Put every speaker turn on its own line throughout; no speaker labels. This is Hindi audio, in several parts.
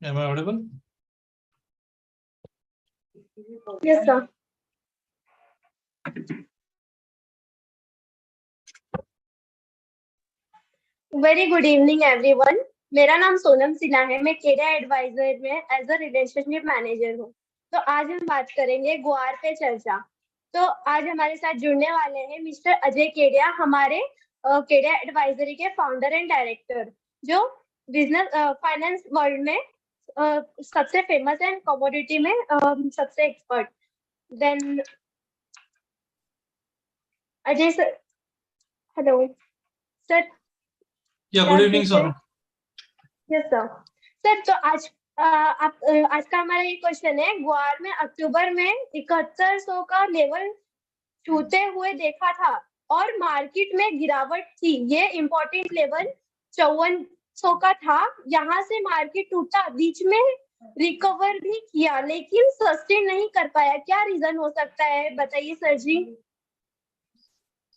Am I audible?
Yes, sir. Very good evening everyone. मेरा नाम सोनम सिन्हा है। मैं केडिया एडवाइजर में एज अ रिलेशनशिप मैनेजर हूँ। तो आज हम बात करेंगे ग्वार पे चर्चा। तो आज हमारे साथ जुड़ने वाले हैं मिस्टर अजय केडिया, हमारे केडिया एडवाइजरी के फाउंडर एंड डायरेक्टर, जो बिजनेस फाइनेंस वर्ल्ड में सबसे फेमस है, कमोडिटी में सबसे expert. Then Ajay sir, hello sir.
Yeah, good evening, Sonam.
Yes sir. Sir, तो आज आज का हमारा ये क्वेश्चन है, ग्वार में अक्टूबर में 7100 का लेवल छूते हुए देखा था और मार्केट में गिरावट थी। ये इम्पोर्टेंट लेवल 5400 का था। यहाँ से मार्केट टूटा, बीच में रिकवर भी किया, लेकिन सस्टेन नहीं कर पाया। क्या रीजन हो सकता है, बताइए सर जी।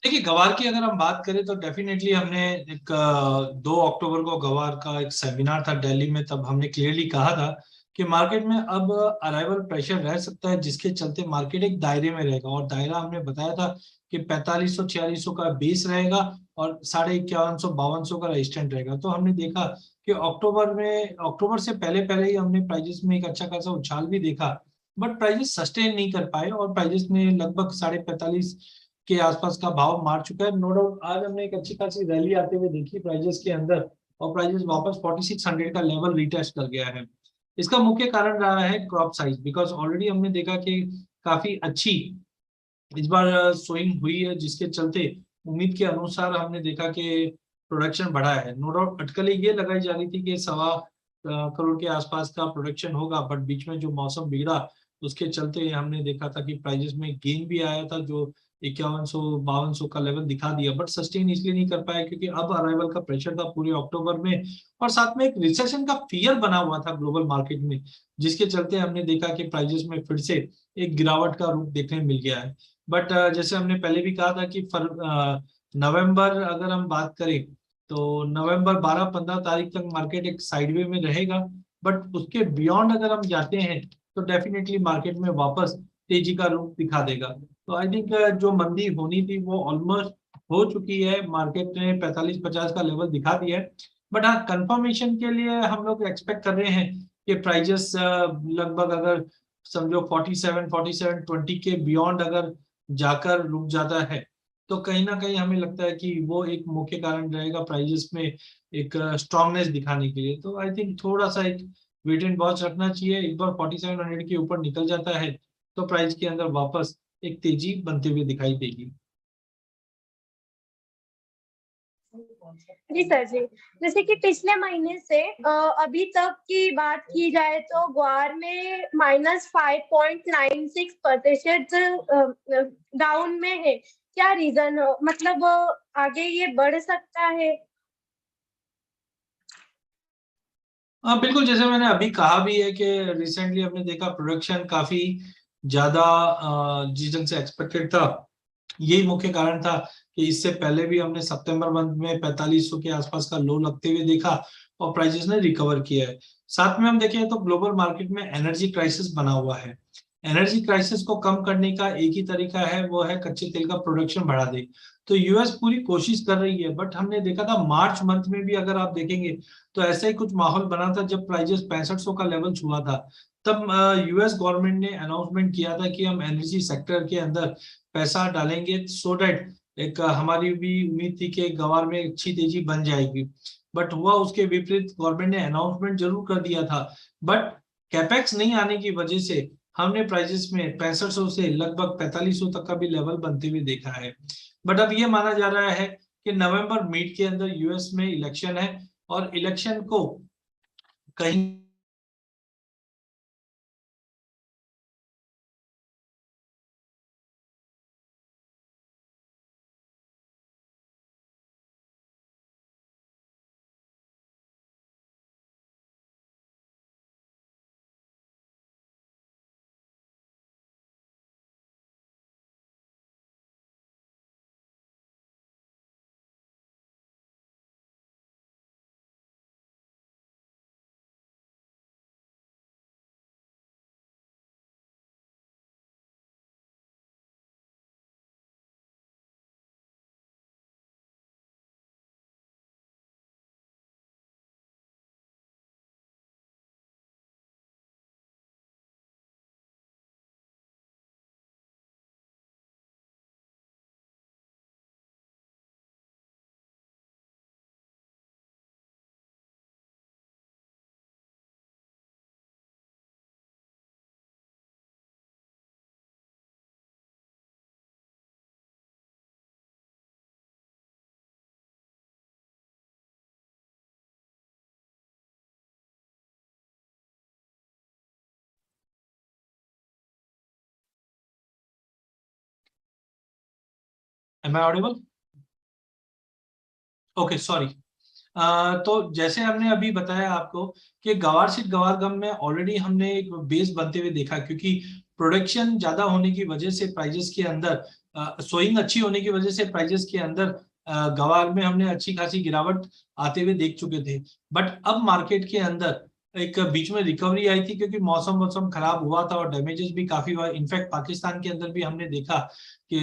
देखिए, गवार की अगर हम बात करें तो डेफिनेटली हमने एक 2 अक्टूबर को गवार का एक सेमिनार था दिल्ली में, तब हमने क्लियरली कहा था कि मार्केट में अब अराइवल प्रेशर रह सकता है, जिसके चलते मार्केट एक दायरे में रहेगा। और दायरा हमने बताया था कि 4500-4600 का बेस रहेगा और 51,500-5200 का रेजिस्टेंट रहेगा। तो हमने देखा कि अक्टूबर से पहले पहले ही हमने प्राइजेस में एक अच्छा खासा उछाल भी देखा, बट प्राइजेस सस्टेन नहीं कर पाए और प्राइजेस में लगभग 45.5 के आसपास का भाव मार चुका है। नो डाउट आज हमने एक अच्छी खासी रैली आते हुए देखी प्राइजेस के अंदर, और प्राइजेस वापस 4600 का लेवल रिटेस्ट कर गया है। इसका मुख्य कारण रहा है क्रॉप साइज, बिकॉज ऑलरेडी हमने देखा कि काफी अच्छी इस बार सोइंग हुई है, जिसके चलते उम्मीद के अनुसार हमने देखा कि प्रोडक्शन बढ़ा है। नो डाउट अटकलें ये लगाई जा रही थी कि 1.25 करोड़ के आसपास का प्रोडक्शन होगा, बट बीच में जो मौसम बिगड़ा उसके चलते हमने देखा था कि प्राइजेस में गेन भी आया था, जो 5100-5200 का लेवल दिखा दिया, बट सस्टेन इसलिए नहीं कर पाया क्योंकि अब अराइवल का प्रेशर था पूरे अक्टूबर में, और साथ में एक रिसेशन का फियर बना हुआ था ग्लोबल मार्केट में, जिसके चलते हमने देखा कि प्राइजेस में फिर से एक गिरावट का रूप देखने मिल गया है। बट जैसे हमने पहले भी कहा था कि नवंबर अगर हम बात करें तो नवंबर 12-15 तारीख तक मार्केट एक साइडवे में रहेगा, बट उसके बियॉन्ड अगर हम जाते हैं तो डेफिनेटली मार्केट में वापस तेजी का रूप दिखा देगा। तो आई थिंक जो मंदी होनी थी वो ऑलमोस्ट हो चुकी है। मार्केट ने 45-50 का लेवल दिखा दिया है, बट हाँ, कंफर्मेशन के लिए हम लोग एक्सपेक्ट कर रहे हैं कि प्राइजेस लगभग अगर समझो 47-47.20 के बियॉन्ड अगर जाकर रुक जाता है तो कहीं ना कहीं हमें लगता है कि वो एक मुख्य कारण रहेगा प्राइजेस में एक स्ट्रांगनेस दिखाने के लिए। तो आई थिंक थोड़ा सा एक वेट एंड वॉच रखना चाहिए। एक बार 4700 के ऊपर निकल जाता है तो प्राइस के अंदर वापस एक तेजी बनते हुए दिखाई देगी।
जी सर जी। जैसे कि पिछले महीने से अभी तक की बात की जाए तो ग्वार में -5.96% डाउन में है। क्या रीजन, मतलब आगे ये बढ़ सकता है?
हाँ बिल्कुल, जैसे मैंने अभी कहा भी है कि रिसेंटली हमने देखा प्रोडक्शन काफी ज्यादा जिस ढंग से एक्सपेक्टेड था, यही मुख्य कारण था कि इससे पहले भी हमने सितंबर मंथ में 4500 के आसपास का लो लगते हुए देखा और प्राइसेस ने रिकवर किया है। साथ में हम देखें तो ग्लोबल मार्केट में एनर्जी क्राइसिस बना हुआ है। एनर्जी क्राइसिस को कम करने का एक ही तरीका है, वो है कच्चे तेल का प्रोडक्शन बढ़ा दे। तो यूएस पूरी कोशिश कर रही है, बट हमने देखा था मार्च मंथ में भी अगर आप देखेंगे तो ऐसा ही कुछ माहौल बना था जब प्राइजेस 6500 का लेवल छुआ था। तब यूएस गवर्नमेंट ने अनाउंसमेंट किया था कि हम एनर्जी सेक्टर के अंदर पैसा डालेंगे सो दैट एक हमारी भी उम्मीद थी कि गवार में अच्छी तेजी बन जाएगी। बट हुआ उसके विपरीत, गवर्नमेंट ने अनाउंसमेंट जरूर कर दिया था, बट कैपेक्स नहीं आने की वजह से हमने प्राइजेस में 6500 से लगभग 4500 तक का भी लेवल बनते हुए देखा है। बट अब ये माना जा रहा है कि नवंबर मिड के अंदर यूएस में इलेक्शन है और इलेक्शन को कहीं am I audible? Okay, sorry. तो जैसे हमने अभी बताया आपको कि गवार सीड गवार गम में ऑलरेडी हमने एक बेस बनते हुए देखा, क्योंकि प्रोडक्शन ज्यादा होने की वजह से प्राइजेस के अंदर, सोइंग अच्छी होने की वजह से प्राइजेस के अंदर गवार में हमने अच्छी खासी गिरावट आते हुए देख चुके थे। बट अब मार्केट के अंदर एक बीच में रिकवरी आई थी, क्योंकि मौसम मौसम खराब हुआ था और डैमेजेस भी काफी हुआ। इनफैक्ट पाकिस्तान के अंदर भी हमने देखा कि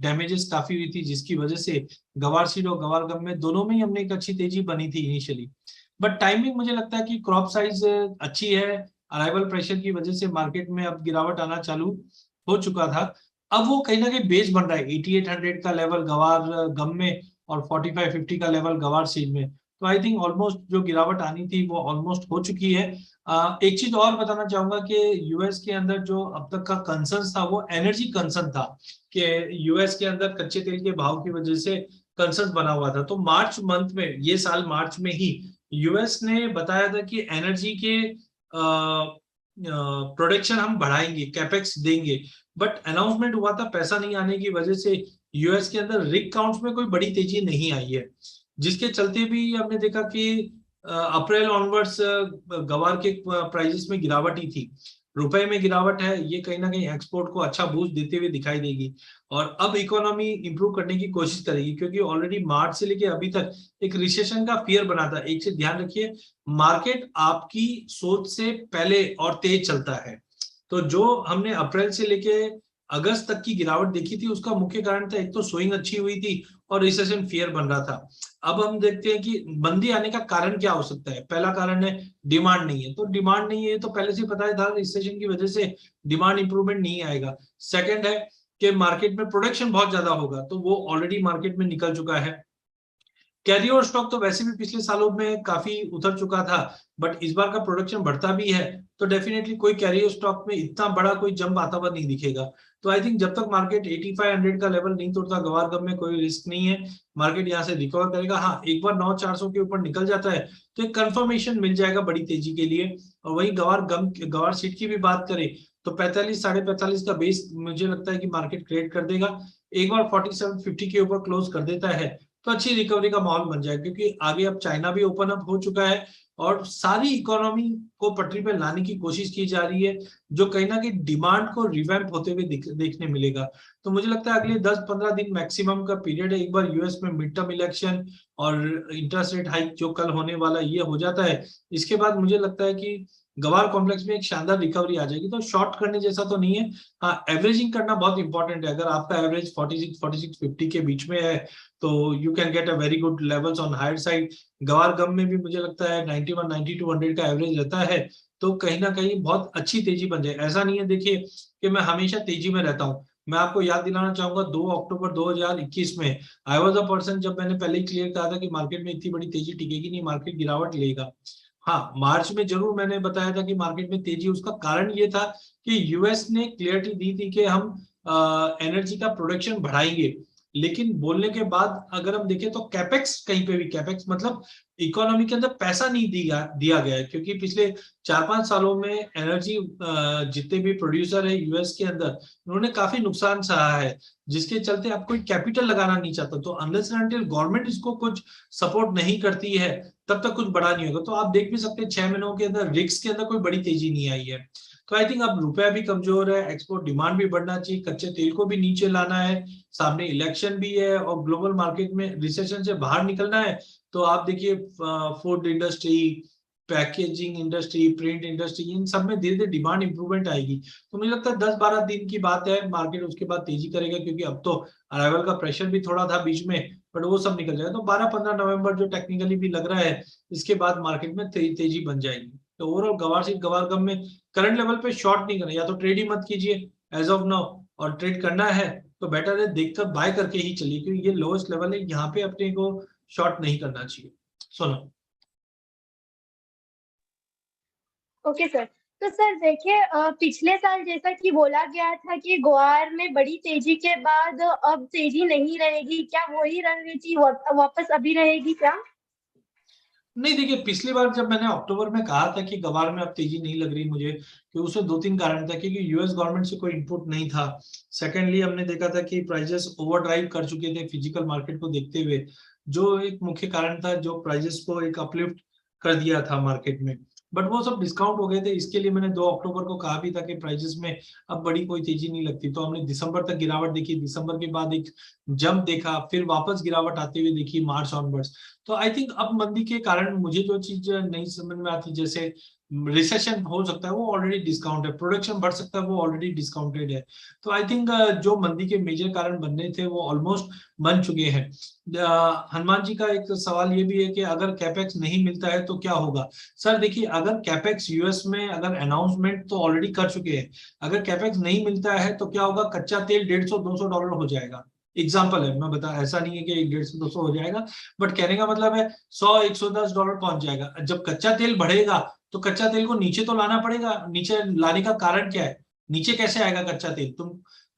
डैमेजेस काफी हुई थी, जिसकी वजह से गवार सीड और गवार गम में दोनों में ही हमने एक अच्छी तेजी बनी थी इनिशियली। बट टाइमिंग मुझे लगता है कि क्रॉप साइज अच्छी है, अराइवल प्रेशर की वजह से मार्केट में अब गिरावट आना चालू हो चुका था। अब वो कहीं ना कहीं बेस बन रहा है 8800 का लेवल गवार गम में और 4550 का लेवल गवार सीड में। तो आई थिंक ऑलमोस्ट जो गिरावट आनी थी वो ऑलमोस्ट हो चुकी है। एक चीज और बताना चाहूंगा कि यूएस के अंदर जो अब तक का कंसर्न था वो एनर्जी कंसर्न था, कि यूएस के अंदर कच्चे तेल के भाव की वजह से कंसर्न बना हुआ था। तो मार्च मंथ में, ये साल मार्च में ही यूएस ने बताया था कि एनर्जी के प्रोडक्शन हम बढ़ाएंगे, कैपेक्स देंगे। बट अनाउंसमेंट हुआ था, पैसा नहीं आने की वजह से यूएस के अंदर रिग काउंट्स में कोई बड़ी तेजी नहीं आई है, जिसके चलते भी हमने देखा कि अप्रैल ऑनवर्ड्स गवार के प्राइजेस में गिरावट ही थी। रुपए में गिरावट है, ये कहीं ना कहीं एक्सपोर्ट को अच्छा बूस्ट देते हुए दिखाई देगी और अब इकोनॉमी इंप्रूव करने की कोशिश करेगी, क्योंकि ऑलरेडी मार्च से लेके अभी तक एक रिसेशन का फियर बना था। एक चीज ध्यान रखिए, मार्केट आपकी सोच से पहले और तेज चलता है। तो जो हमने अप्रैल से लेके अगस्त तक की गिरावट देखी थी, उसका मुख्य कारण था, एक तो सोइंग अच्छी हुई थी और रिसेशन फियर बन रहा था। अब हम देखते हैं कि मंदी आने का कारण क्या हो सकता है। पहला कारण है डिमांड नहीं है, तो डिमांड नहीं है तो पहले से पता था रिसेशन की वजह से डिमांड इंप्रूवमेंट नहीं आएगा। सेकंड है कि मार्केट में प्रोडक्शन बहुत ज्यादा होगा, तो वो ऑलरेडी मार्केट में निकल चुका है। कैरी ओवर स्टॉक तो वैसे भी पिछले सालों में काफी उतर चुका था, बट इस बार का प्रोडक्शन बढ़ता भी है, तो डेफिनेटली कोई कैरी ओवर स्टॉक में इतना बड़ा कोई जंप आता हुआ नहीं दिखेगा। तो आई थिंक जब तक मार्केट 8500 का लेवल नहीं तोड़ता, गवार गम में कोई रिस्क नहीं है, मार्केट यहाँ से रिकवर करेगा। हाँ, एक बार 9400 के ऊपर निकल जाता है तो एक कंफर्मेशन मिल जाएगा बड़ी तेजी के लिए। और वही गवार सीट की भी बात करें तो 45 45.5 का बेस मुझे लगता है कि मार्केट क्रिएट कर देगा। एक बार 4750 के ऊपर क्लोज कर देता है तो अच्छी रिकवरी का माहौल बन जाए, क्योंकि आगे अब चाइना भी ओपन अप हो चुका है और सारी इकोनॉमी को पटरी पे लाने की कोशिश की जा रही है, जो कहीं ना कहीं डिमांड को रिवैम्प होते हुए देखने मिलेगा। तो मुझे लगता है अगले 10-15 दिन मैक्सिमम का पीरियड है। एक बार यूएस में मिड टर्म इलेक्शन और इंटरेस्ट रेट हाइक जो कल होने वाला ये हो जाता है, इसके बाद मुझे लगता है कि गवार कॉम्प्लेक्स में एक शानदार रिकवरी आ जाएगी। तो शॉर्ट करने जैसा तो नहीं है। हाँ, एवरेजिंग करना बहुत इंपॉर्टेंट है। अगर आपका एवरेज 46-50 के बीच में है तो you can get a very good levels on higher side. Guar gum में भी मुझे लगता है 91-9200 का एवरेज रहता है, तो कहीं ना कहीं बहुत अच्छी तेजी बन जाए। ऐसा नहीं है देखिए कि मैं हमेशा तेजी में रहता हूँ। मैं आपको याद दिलाना चाहूंगा 2 अक्टूबर 2021 में आई वॉज अ पर्सन, जब मैंने पहले ही क्लियर कहा था कि मार्केट में इतनी बड़ी तेजी टिकेगी नहीं, मार्केट गिरावट लेगा। हाँ, मार्च में जरूर मैंने बताया था कि मार्केट में तेजी, उसका कारण ये था कि यूएस ने क्लियरिटी दी थी कि हम एनर्जी का प्रोडक्शन बढ़ाएंगे। लेकिन बोलने के बाद अगर हम देखें तो कैपेक्स, कहीं पे भी कैपेक्स मतलब इकोनॉमी के अंदर पैसा नहीं दिया गया है, क्योंकि पिछले 4-5 सालों में एनर्जी जितने भी प्रोड्यूसर है यूएस के अंदर, उन्होंने काफी नुकसान सहा है, जिसके चलते अब कोई कैपिटल लगाना नहीं चाहता। तो अनलेस एंड अनटिल गवर्नमेंट इसको कुछ सपोर्ट नहीं करती है, तब तक कुछ बड़ा नहीं होगा। तो आप देख भी सकते हैं 6 महीनों के अंदर रिक्स के अंदर कोई बड़ी तेजी नहीं आई है। तो आई थिंक अब रुपया भी कमजोर है, एक्सपोर्ट डिमांड भी बढ़ना चाहिए, कच्चे तेल को भी नीचे लाना है, सामने इलेक्शन भी है और ग्लोबल मार्केट में रिसेशन से बाहर निकलना है। तो आप देखिए food industry, packaging industry, print industry, इन सब में धीरे धीरे डिमांड इंप्रूवमेंट आएगी। तो मुझे लगता है 10-12 दिन की बात है, मार्केट उसके बाद तेजी करेगा, क्योंकि अब तो अराइवल का प्रेशर भी थोड़ा था बीच में, बट वो सब निकल जाएगा। तो 12-15 नवंबर जो टेक्निकली भी लग रहा है, इसके बाद मार्केट में तेजी बन जाएगी। तो ओवरऑल गवार गम में करंट लेवल पे शॉर्ट नहीं करना, या तो ट्रेड ही मत कीजिए एज ऑफ नाउ, और ट्रेड करना है तो बेटर है देखकर बाय करके ही चलिए, क्योंकि ये लोएस्ट लेवल है, यहाँ पे अपने को शॉर्ट नहीं करना चाहिए। सुनो।
Okay sir. तो सर देखिए, पिछले साल जैसा कि बोला गया था कि ग्वार में बड़ी तेजी के बाद अब तेजी नहीं रहेगी, क्या वही रणनीति वापस अभी रहेगी क्या?
नहीं, देखिए पिछली बार जब मैंने अक्टूबर में कहा था कि गवार में अब तेजी नहीं लग रही मुझे, कि उसमें 2-3 कारण था, क्योंकि यूएस गवर्नमेंट से कोई इनपुट नहीं था। सेकेंडली हमने देखा था कि प्राइजेस ओवर ड्राइव कर चुके थे फिजिकल मार्केट को देखते हुए, जो एक मुख्य कारण था, जो प्राइजेस को एक अपलिफ्ट कर दिया था मार्केट में। बट वो सब डिस्काउंट हो गए थे, इसके लिए मैंने 2 अक्टूबर को कहा भी था कि प्राइजेस में अब बड़ी कोई तेजी नहीं लगती। तो हमने दिसंबर तक गिरावट देखी, दिसंबर के बाद एक जंप देखा, फिर वापस गिरावट आते हुए देखी मार्च ऑनवर्ड्स। तो आई थिंक अब मंदी के कारण मुझे जो चीज नहीं समझ में आती, जैसे रिसेशन हो सकता है वो ऑलरेडी डिस्काउंट है, प्रोडक्शन बढ़ सकता है वो ऑलरेडी डिस्काउंटेड है। तो आई थिंक जो मंदी के मेजर कारण बनने थे वो ऑलमोस्ट बन चुके हैं। हनुमान जी का एक सवाल ये भी है कि अगर कैपेक्स नहीं मिलता है तो क्या होगा। सर देखिए, अगर कैपेक्स यूएस में अगर अनाउंसमेंट तो ऑलरेडी कर चुके हैं, अगर कैपेक्स नहीं मिलता है तो क्या होगा, कच्चा तेल $150-200 हो जाएगा। एग्जाम्पल है, मैं बता, ऐसा नहीं है कि 150-200 हो जाएगा, बट कहने का मतलब है $100-110 पहुंच जाएगा। जब कच्चा तेल बढ़ेगा तो कच्चा तेल को नीचे तो लाना पड़ेगा। नीचे लाने का कारण क्या है, नीचे कैसे आएगा कच्चा तेल। तुम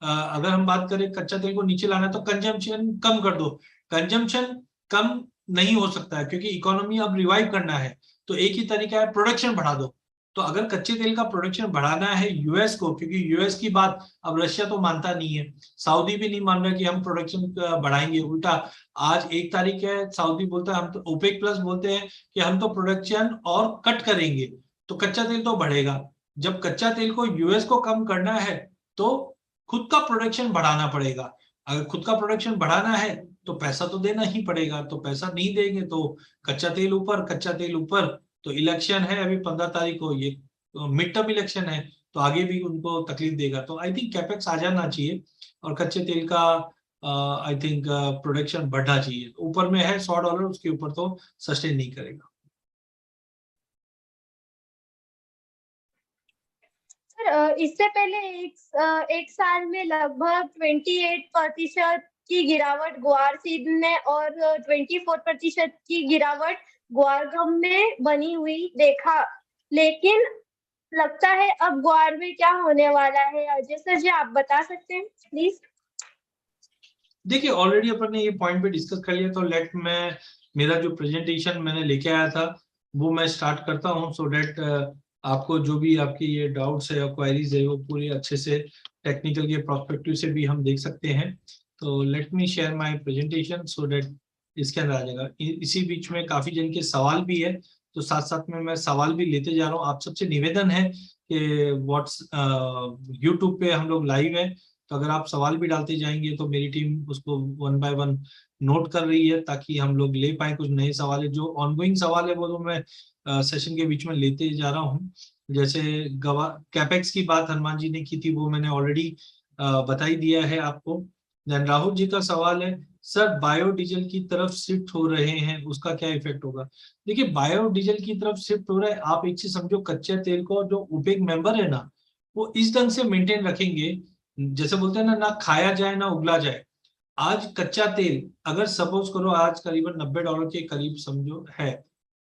अगर हम बात करें कच्चा तेल को नीचे लाना, तो कंजम्पशन कम कर दो। कंजम्पशन कम नहीं हो सकता है, क्योंकि इकोनॉमी अब रिवाइव करना है। तो एक ही तरीका है, प्रोडक्शन बढ़ा दो। तो अगर कच्चे तेल का प्रोडक्शन बढ़ाना है यूएस को, क्योंकि यूएस की बात अब रशिया तो मानता नहीं है, सऊदी भी नहीं मान रहा कि हम प्रोडक्शन बढ़ाएंगे। उल्टा आज 1 तारीख है, सऊदी बोलता है, हम तो ओपेक प्लस बोलते हैं कि हम तो प्रोडक्शन और कट करेंगे, तो कच्चा तेल तो बढ़ेगा। जब कच्चा तेल को यूएस को कम करना है तो खुद का प्रोडक्शन बढ़ाना पड़ेगा। अगर खुद का प्रोडक्शन बढ़ाना है तो पैसा तो देना ही पड़ेगा, तो पैसा नहीं देंगे तो कच्चा तेल ऊपर, कच्चा तेल ऊपर। तो इलेक्शन है अभी 15 तारीख को, ये मिड टर्म इलेक्शन है, तो आगे भी उनको तकलीफ देगा। तो आई थिंक कैपेक्स आ जाना चाहिए और कच्चे तेल का आई थिंक प्रोडक्शन बढ़ना चाहिए। ऊपर में है $100, उसके ऊपर तो सस्टेन नहीं करेगा।
इससे पहले एक साल में लगभग 28% की गिरावट ग्वार सीड में और 24% की गिरावट ग्वार गम में बनी हुई देखा। लेकिन लगता है अब ग्वार में क्या होने वाला है, अजय सर जी आप बता सकते हैं प्लीज।
देखिए ऑलरेडी अपन ने ये पॉइंट पे डिस्कस कर लिया, तो लेट मैं मेरा जो प्रेजेंटेशन मैंने लेके आया था वो मैं स्टार्ट करता हूँ, सो डेट आपको जो भी आपकी ये डाउट्स है या क्वेरीज है वो पूरी अच्छे से टेक्निकल के प्रोस्पेक्टिव से भी हम देख सकते हैं। तो let me share my presentation so that इसके अंदर आ जाएगा। इसी बीच में काफी जन के सवाल भी है, तो साथ साथ में मैं सवाल भी लेते जा रहा हूँ। आप सबसे निवेदन है कि व्हाट्स यूट्यूब पे हम लोग लाइव है, तो अगर आप सवाल भी डालते जाएंगे तो मेरी टीम उसको 1 बाय 1 नोट कर रही है, ताकि हम लोग ले पाए कुछ नए सवाल है। जो ऑनगोइंग सवाल है वो तो मैं सेशन के बीच में लेते जा रहा हूँ। जैसे गवा कैपेक्स की बात हनुमान जी ने की थी, वो मैंने ऑलरेडी बता ही दिया है आपको। देन राहुल जी का सवाल है, सर बायोडीजल की तरफ शिफ्ट हो रहे हैं, उसका क्या इफेक्ट होगा। देखिए बायोडीजल की तरफ शिफ्ट हो रहा है, आप एक चीज समझो, कच्चे तेल को जो ओपेक मेंबर है ना, वो इस ढंग से मेंटेन रखेंगे, जैसे बोलते हैं ना, ना खाया जाए ना उगला जाए। आज कच्चा तेल अगर सपोज करो आज करीबन $90 के करीब समझो है,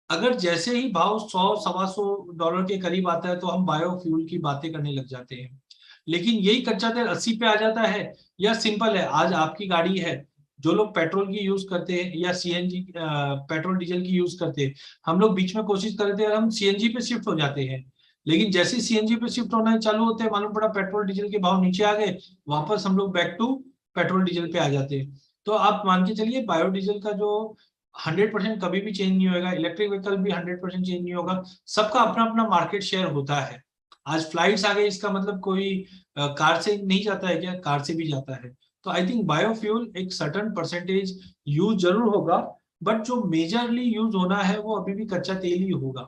अगर जैसे ही भाव 100-125 के करीब आता है तो हम बायोफ्यूल की बातें करने लग जाते हैं। लेकिन यही कच्चा तेल 80 पे आ जाता है, या सिंपल है, आज आपकी गाड़ी है, जो लोग पेट्रोल की यूज करते हैं या सीएनजी पेट्रोल डीजल की यूज करते हैं, हम लोग बीच में कोशिश करते हैं हम सीएनजी पे शिफ्ट हो जाते हैं। लेकिन जैसे सीएनजी पे शिफ्ट होना चालू होते हैं, मालूम पड़ा पेट्रोल डीजल के भाव नीचे आ गए, वापस हम लोग बैक टू पेट्रोल डीजल पे आ जाते हैं। तो आप मान के चलिए बायोडीजल का जो 100% कभी भी चेंज नहीं होगा, इलेक्ट्रिक व्हीकल भी 100% चेंज नहीं होगा। सबका अपना अपना मार्केट शेयर होता है। आज फ्लाइट्स आ गए, इसका मतलब कोई कार से नहीं जाता है क्या, कार से भी जाता है। तो आई थिंक बायोफ्यूल एक सर्टेन परसेंटेज यूज जरूर होगा, बट जो मेजरली यूज होना है वो अभी भी कच्चा तेल ही होगा।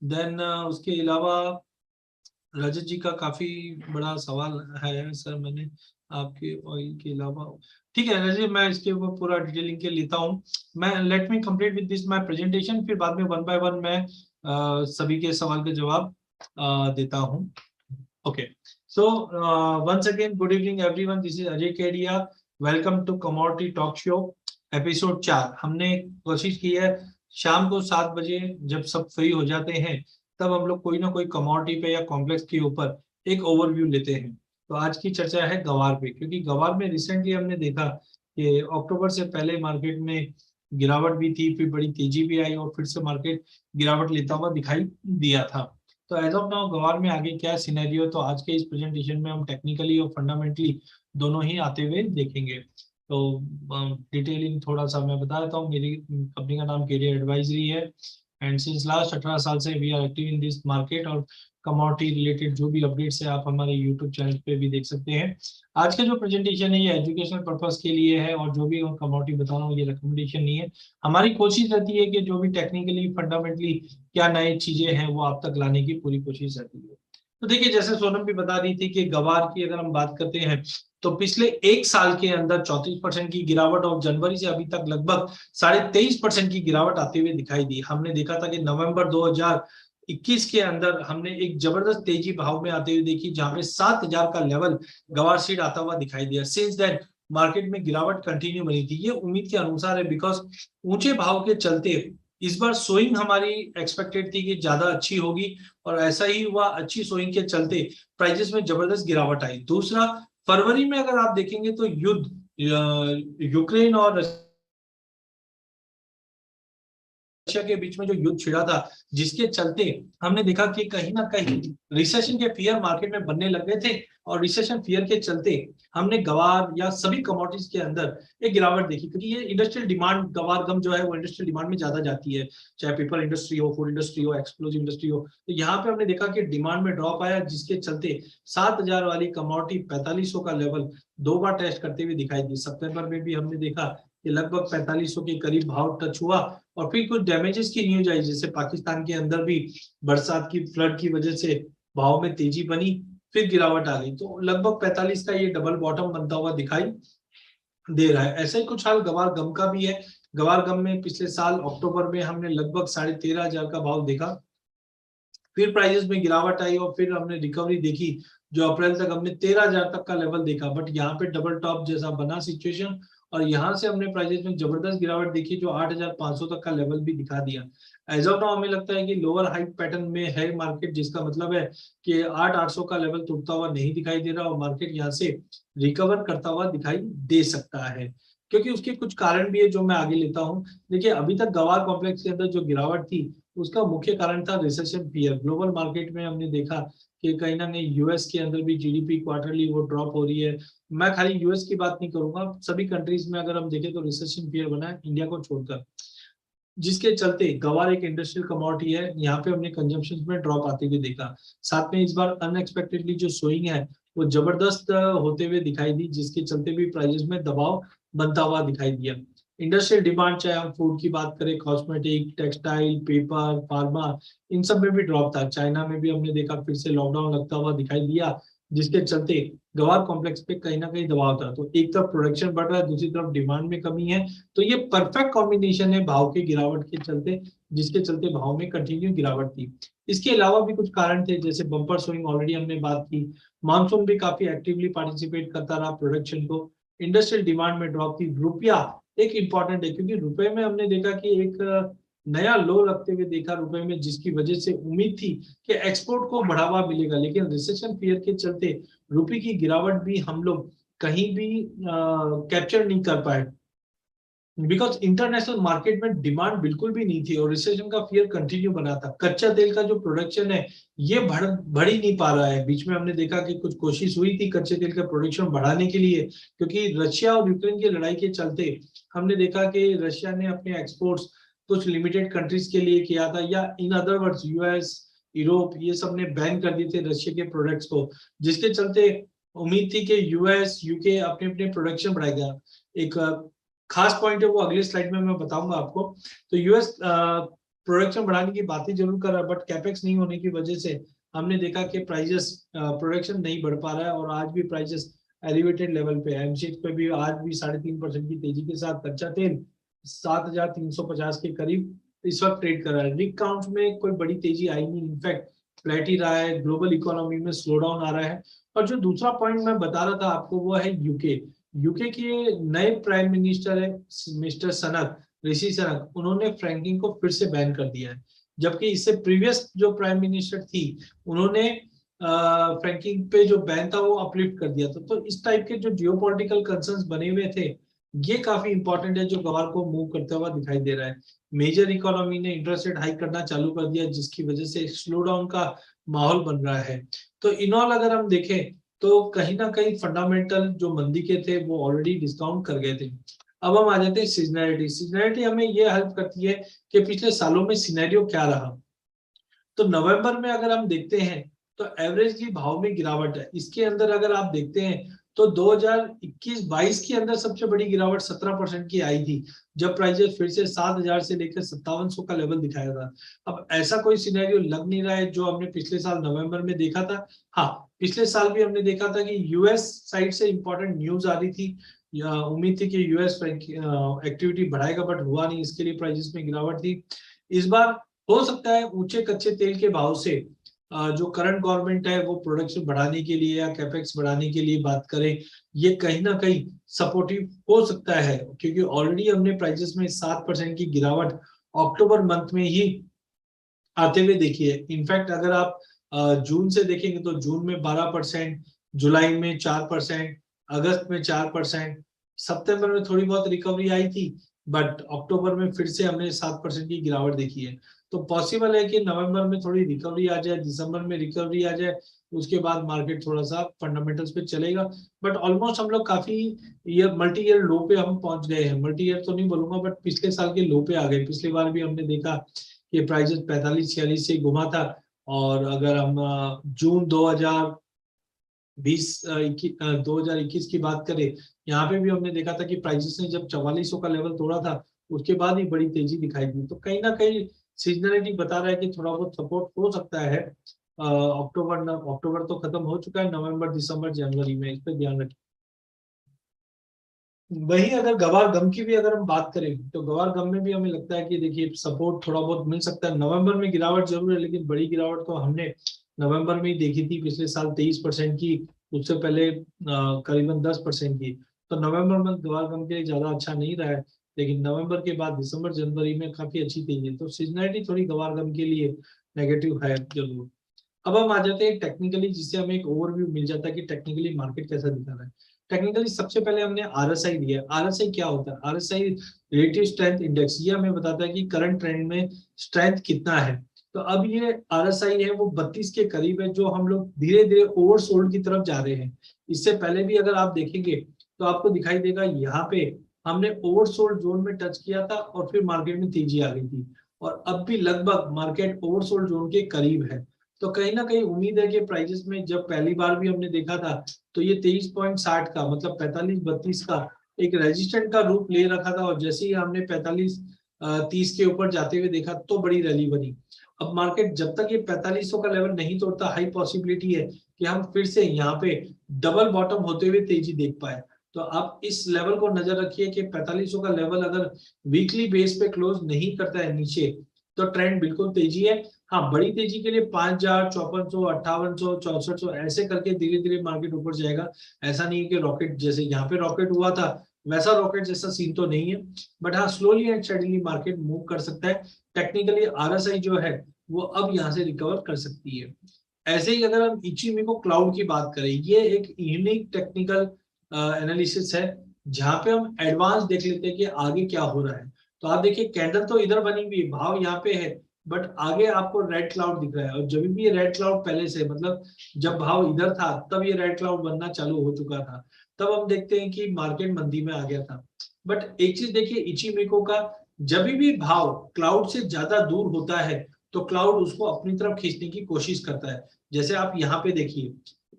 देन उसके अलावा रजत जी का काफी बड़ा सवाल है, सर मैंने आपके ऑयल के अलावा, ठीक है रजत जी, मैं इसके ऊपर पूरा डिटेलिंग के लेता हूँ। मैं let me complete with this my presentation, फिर बाद में 1 बाय 1 मैं सभी के सवाल के जवाब देता हूँ। Okay, so once again good evening everyone, this is Ajay Kedia. Welcome to commodity talk show episode 4। हमने कोशिश की है शाम को 7 बजे जब सब फ्री हो जाते हैं, तब हम लोग कोई ना कोई कमोडिटी पे या कॉम्प्लेक्स के ऊपर एक ओवरव्यू लेते हैं। तो आज की चर्चा है गवार पे, क्योंकि गवार में रिसेंटली हमने देखा कि अक्टूबर से पहले मार्केट में गिरावट भी थी, फिर बड़ी तेजी भी आई और फिर से मार्केट गिरावट लेता हुआ दिखाई दिया था। तो एज ऑफ नाउ गवार में आगे क्या सिनेरियो, तो आज के इस प्रेजेंटेशन में हम टेक्निकली और फंडामेंटली दोनों ही आते हुए देखेंगे। तो डिटेलिंग थोड़ा सा मैं बता देता हूँ। मेरी कंपनी का नाम केरियर एडवाइजरी है एंड सिंस लास्ट 18 साल से we are active in this market, और कमोडिटी रिलेटेड जो भी अपडेट्स है आप हमारे यूट्यूब चैनल पे भी देख सकते हैं। आज का जो प्रेजेंटेशन है ये एजुकेशनल पर्पस के लिए है, और जो भी कमोडिटी बता रहा हूँ ये रिकमेंडेशन नहीं है। हमारी कोशिश रहती है कि जो भी टेक्निकली फंडामेंटली क्या नई चीजें हैं वो आप तक लाने की पूरी कोशिश रहती है। तो देखिए, जैसे सोनम भी बता रही थी कि गवार की अगर हम बात करते हैं तो पिछले एक साल के अंदर 34% की गिरावट, और जनवरी से अभी तक लगभग 23.5% की गिरावट आते हुए दिखाई दी। हमने देखा था कि नवंबर 2021 के अंदर हमने एक जबरदस्त तेजी भाव में आते हुए देखी, जहां पे 7,000 का लेवल गवार सीट आता हुआ दिखाई दिया। सिंस देन मार्केट में गिरावट कंटिन्यू बनी थी। ये उम्मीद के अनुसार है, बिकॉज ऊंचे भाव के चलते इस बार सोइंग हमारी एक्सपेक्टेड थी कि ज्यादा अच्छी होगी, और ऐसा ही हुआ। अच्छी सोइंग के चलते प्राइजेस में जबरदस्त गिरावट आई। दूसरा, फरवरी में अगर आप देखेंगे तो युद्ध, यूक्रेन और रशिया के बीच में जो युद्ध छिड़ा था, जिसके चलते हमने देखा कि कहीं ना कहीं रिसेशन के फियर मार्केट में बनने लग गए थे, और रिसेशन फियर के चलते हमने गवार या सभी कमोडिटीज के अंदर एक गिरावट देखी, क्योंकि ये इंडस्ट्रियल डिमांड, गवार गम जो है वो इंडस्ट्रियल डिमांड में ज्यादा जाती है, चाहे पेपर इंडस्ट्री हो, फूड इंडस्ट्री हो, एक्सप्लोजिव इंडस्ट्री हो। तो यहाँ पे हमने देखा कि डिमांड में ड्रॉप आया, जिसके चलते 7,000 वाली कमोडिटी 4500 का लेवल 2 बार टेस्ट करते हुए दिखाई दी। सितंबर में भी हमने देखा कि लगभग 4500 के करीब भाव टच हुआ, और फिर कुछ डैमेजेस की न्यूज आई, जैसे पाकिस्तान के अंदर भी बरसात की फ्लड की वजह से भाव में तेजी बनी, फिर गिरावट आ गई। तो लगभग 45 का ये डबल बॉटम बनता हुआ दिखाई दे रहा है। ऐसा ही कुछ हाल गवार गम का भी है। गवार गम में पिछले साल अक्टूबर में हमने लगभग 13,500 का भाव देखा, फिर प्राइजेस में गिरावट आई, और फिर हमने रिकवरी देखी, जो अप्रैल तक हमने 13,000 तक का लेवल देखा। बट यहाँ पे डबल टॉप जैसा बना सिचुएशन, और यहाँ से हमने प्राइजेस में जबरदस्त गिरावट देखी, जो 8,500 तक का लेवल भी दिखा दिया। एज ऑफ नाउ हमें लगता है कि लोअर हाइट पैटर्न में है मार्केट, जिसका मतलब है कि 8,800 का लेवल टूटता हुआ नहीं दिखाई दे रहा, और मार्केट यहाँ से रिकवर करता हुआ दिखाई दे सकता है, क्योंकि उसके कुछ कारण भी है जो मैं आगे लेता हूँ। देखिए, अभी तक गवार कॉम्प्लेक्स के अंदर जो गिरावट थी उसका मुख्य कारण था रिसेशन फियर। ग्लोबल मार्केट में हमने देखा कि कहीं ना कहीं यूएस के अंदर भी जीडीपी क्वार्टरली वो ड्रॉप हो रही है। मैं खाली यूएस की बात नहीं करूंगा, सभी कंट्रीज में अगर हम देखें तो रिसेशन फियर बना है, इंडिया को छोड़कर, जिसके चलते गवार एक इंडस्ट्रियल कमोडिटी है। यहाँ पे हमने कंजम्पशन में ड्रॉप आते हुए देखा। साथ में इस बार अनएक्सपेक्टेडली जो सोइंग है वो जबरदस्त होते हुए दिखाई दी, जिसके चलते भी प्राइजेस में दबाव बनता हुआ दिखाई दिया। इंडस्ट्रियल डिमांड, चाहे हम फूड की बात करें, कॉस्मेटिक, टेक्सटाइल, पेपर, फार्मा, इन सब में भी ड्रॉप था। चाइना में भी हमने देखा फिर से लॉकडाउन लगता हुआ दिखाई दिया, जिसके चलते गवार कॉम्प्लेक्स पे कहीं ना कहीं दबाव था। तो एक तरफ प्रोडक्शन बढ़ रहा है, दूसरी तरफ डिमांड में कमी है। तो ये परफेक्ट कॉम्बिनेशन है भाव की गिरावट के चलते, जिसके चलते भाव में कंटिन्यू गिरावट थी। इसके अलावा भी कुछ कारण थे, जैसे बम्पर स्विंग ऑलरेडी हमने बात की, मानसून भी काफी एक्टिवली पार्टिसिपेट करता रहा प्रोडक्शन को, इंडस्ट्रियल डिमांड में ड्रॉप थी, रुपया एक इंपॉर्टेंट है, क्योंकि रुपए में हमने देखा कि एक नया लो लगते हुए देखा रुपए में, जिसकी वजह से उम्मीद थी कि एक्सपोर्ट को बढ़ावा मिलेगा, लेकिन रिसेशन फियर के चलते रुपये की गिरावट भी हम लोग कहीं भी कैप्चर नहीं कर पाए, बिकॉज इंटरनेशनल मार्केट में डिमांड बिल्कुल भी नहीं थी, और रिसेशन का फियर कंटिन्यू बना था। कच्चा तेल का जो प्रोडक्शन है ये बढ़ ही नहीं पा रहा है। बीच में हमने देखा कि कुछ कोशिश हुई थी कच्चे तेल का प्रोडक्शन बढ़ाने के लिए, क्योंकि रशिया और यूक्रेन की लड़ाई के चलते हमने देखा कि रशिया ने अपने एक्सपोर्ट्स कुछ लिमिटेड कंट्रीज के लिए किया था, या in other words US, Europe, ये सब ने बैन कर दिए थे रशिया के प्रोडक्ट्स को, जिसके चलते उम्मीद थी कि यूएस, यूके अपने अपने प्रोडक्शन बढ़ाएगा। एक खास पॉइंट है वो अगले स्लाइड में मैं बताऊंगा आपको। तो यूएस प्रोडक्शन बढ़ाने की बातें जरूर कर रहा है, बट कैपेक्स नहीं होने की वजह से हमने देखा कि प्राइजेस प्रोडक्शन नहीं बढ़ पा रहा है, और आज भी प्राइजेस एलिवेटेड लेवल पे है। एमसीएक्स पे भी आज भी 3.5% की तेजी के साथ कच्चा तेल 7,350 के करीब इस वक्त ट्रेड कर रहा है। रिग काउंट में कोई बड़ी तेजी आई नहीं, इनफैक्ट फ्लैट ही रहा है। ग्लोबल इकोनॉमी में स्लो डाउन आ रहा है। और जो दूसरा पॉइंट मैं बता रहा था आपको वो है यूके। यूके के नए प्राइम मिनिस्टर है मिस्टर सनक, ऋषि सनक, उन्होंने फ्रैंकिंग को फिर से बैन कर दिया है, जबकि इससे प्रीवियस जो प्राइम मिनिस्टर थी उन्होंने फ्रैंकिंग पे जो बैन था वो अपलिफ्ट कर दिया था। तो इस टाइप के जो जियोपॉलिटिकल कंसर्न्स बने हुए थे ये काफी इंपॉर्टेंट है, जो गवार को मूव करता हुआ दिखाई दे रहा है। मेजर इकोनॉमी ने इंटरेस्ट रेट हाइक करना चालू कर दिया, जिसकी वजह से स्लो डाउन का माहौल बन रहा है। तो इन ऑल अगर हम देखें तो कहीं ना कहीं फंडामेंटल जो मंदी के थे वो ऑलरेडी डिस्काउंट कर गए थे। अब हम आ जाते हैं सीजनैलिटी। सीजनैलिटी हमें ये हेल्प करती है कि पिछले सालों में सिनेरियो क्या रहा। तो नवंबर में अगर हम देखते हैं तो एवरेजली भाव में गिरावट है। इसके अंदर अगर आप देखते हैं तो 2021-22 के अंदर सबसे बड़ी गिरावट 17% की आई थी, जब प्राइजेस फिर से 7,000 से लेकर 5700 का लेवल दिखाया था। अब ऐसा कोई सिनेरियो लग नहीं रहा है जो हमने पिछले साल नवंबर में देखा था। हाँ, पिछले साल भी हमने देखा था कि यूएस साइड से इंपॉर्टेंट न्यूज आ रही थी, उम्मीद थी कि यूएस एक्टिविटी बढ़ाएगा, बट हुआ नहीं, इसके लिए प्राइजेस में गिरावट थी। इस बार हो सकता है ऊंचे कच्चे तेल के भाव से जो करंट गवर्नमेंट है वो प्रोडक्शन बढ़ाने के लिए या कैपेक्स बढ़ाने के लिए बात करें, ये कहीं ना कहीं सपोर्टिव हो सकता है, क्योंकि ऑलरेडी हमने प्राइसेस में 7% की गिरावट अक्टूबर मंथ में ही आते हुए देखी है। इनफैक्ट अगर आप जून से देखेंगे तो जून में 12%, जुलाई में 4%, अगस्त में 4%, सितंबर में थोड़ी बहुत रिकवरी आई थी, बट अक्टूबर में फिर से हमने 7% की गिरावट देखी है। तो पॉसिबल है कि नवंबर में थोड़ी रिकवरी आ जाए, दिसंबर में रिकवरी आ जाए, उसके बाद मार्केट थोड़ा सा फंडामेंटल्स पे चलेगा। बट ऑलमोस्ट हम लोग काफी ईयर मल्टी ईयर लो पे हम पहुंच गए हैं। मल्टी ईयर तो नहीं बोलूंगा, बट पिछले साल के लो पे आ गए। पिछली बार भी हमने देखा कि प्राइजेस 45-46 से घुमा था। और अगर हम जून 2021 की बात करें, यहाँ पे भी हमने देखा था कि प्राइसेस ने जब 4400 का लेवल तोड़ा था, उसके बाद ही बड़ी तेजी दिखाई दी। तो कहीं ना कहीं सीजनलिटी बता रहा है कि थोड़ा बहुत सपोर्ट हो सकता है। अक्टूबर तो खत्म हो चुका है, नवंबर दिसंबर जनवरी में, इस पर ध्यान रखें। वही अगर गवार गम की भी अगर हम बात करें तो गवार गम में भी हमें लगता है कि देखिए सपोर्ट थोड़ा बहुत मिल सकता है। नवंबर में गिरावट जरूर है, लेकिन बड़ी गिरावट तो हमने नवंबर में ही देखी थी पिछले साल 23% की, उससे पहले करीबन 10% की। तो नवंबर में गवार गम के लिए ज्यादा अच्छा नहीं रहा है, लेकिन नवंबर के बाद दिसंबर जनवरी में काफी अच्छी तेजी है। तो सीजनैलिटी थोड़ी गवार गम के लिए नेगेटिव है जरूर। अब हम आ जाते हैं टेक्निकली, जिससे हमें एक ओवरव्यू मिल जाता है कि टेक्निकली मार्केट कैसा दिखा रहा है। टेक्निकली सबसे पहले हमने आरएसआई दिया। आरएसआई क्या होता है? आरएसआई रिलेटिव स्ट्रेंथ इंडेक्स, ये हमें बताता है कि करंट ट्रेंड में स्ट्रेंथ कितना है। तो अब ये आरएसआई है वो 32 के करीब है, जो हम लोग धीरे धीरे ओवरसोल्ड की तरफ जा रहे हैं। इससे पहले भी अगर आप देखेंगे तो आपको दिखाई देगा यहाँ पे हमने ओवरसोल्ड जोन में टच किया था और फिर मार्केट में तेजी आ गई थी, और अब भी लगभग मार्केट ओवरसोल्ड जोन के करीब है। तो कहीं ना कहीं उम्मीद है कि प्राइजेस में जब पहली बार भी हमने देखा था तो ये 23.60 का मतलब 45-32 का एक रेजिस्टेंट का रूप ले रखा था, और जैसे ही हमने 45-30 के ऊपर जाते हुए देखा तो बड़ी रैली बनी। अब मार्केट जब तक ये 4500 का लेवल नहीं तोड़ता, हाई पॉसिबिलिटी है कि हम फिर से यहाँ पे डबल बॉटम होते हुए तेजी देख पाए। तो आप इस लेवल को नजर रखिए कि 4500 का लेवल अगर वीकली बेस पे क्लोज नहीं करता है नीचे, तो ट्रेंड बिल्कुल तेजी है। हाँ, बड़ी तेजी के लिए 5000, 5400, 5800, 6400 ऐसे करके धीरे धीरे मार्केट ऊपर जाएगा। ऐसा नहीं है कि रॉकेट जैसे यहाँ पे रॉकेट हुआ था वैसा रॉकेट जैसा सीन तो नहीं है, बट हाँ slowly and steadily market move कर सकता है। टेक्निकली आरएसआई जो है वो अब यहाँ से रिकवर कर सकती है। ऐसे ही अगर हम इचिमिको क्लाउड की बात करें, ये एक यूनिक टेक्निकल एनालिसिस है जहां पे हम एडवांस देख लेते हैं कि आगे क्या हो रहा है। तो आप देखिए कैंडल तो इधर बनी हुई है, भाव यहाँ पे है, बट आगे आपको रेड क्लाउड दिख रहा है। और जब भी ये रेड क्लाउड पहले से मतलब जब भाव इधर था तब ये रेड क्लाउड बनना चालू हो चुका था, तब हम देखते हैं कि मार्केट मंदी में आ गया था। बट एक चीज देखिए इचिमिको का, जब भी भाव क्लाउड से ज्यादा दूर होता है तो क्लाउड उसको अपनी तरफ खींचने की कोशिश करता है। जैसे आप यहाँ पे देखिए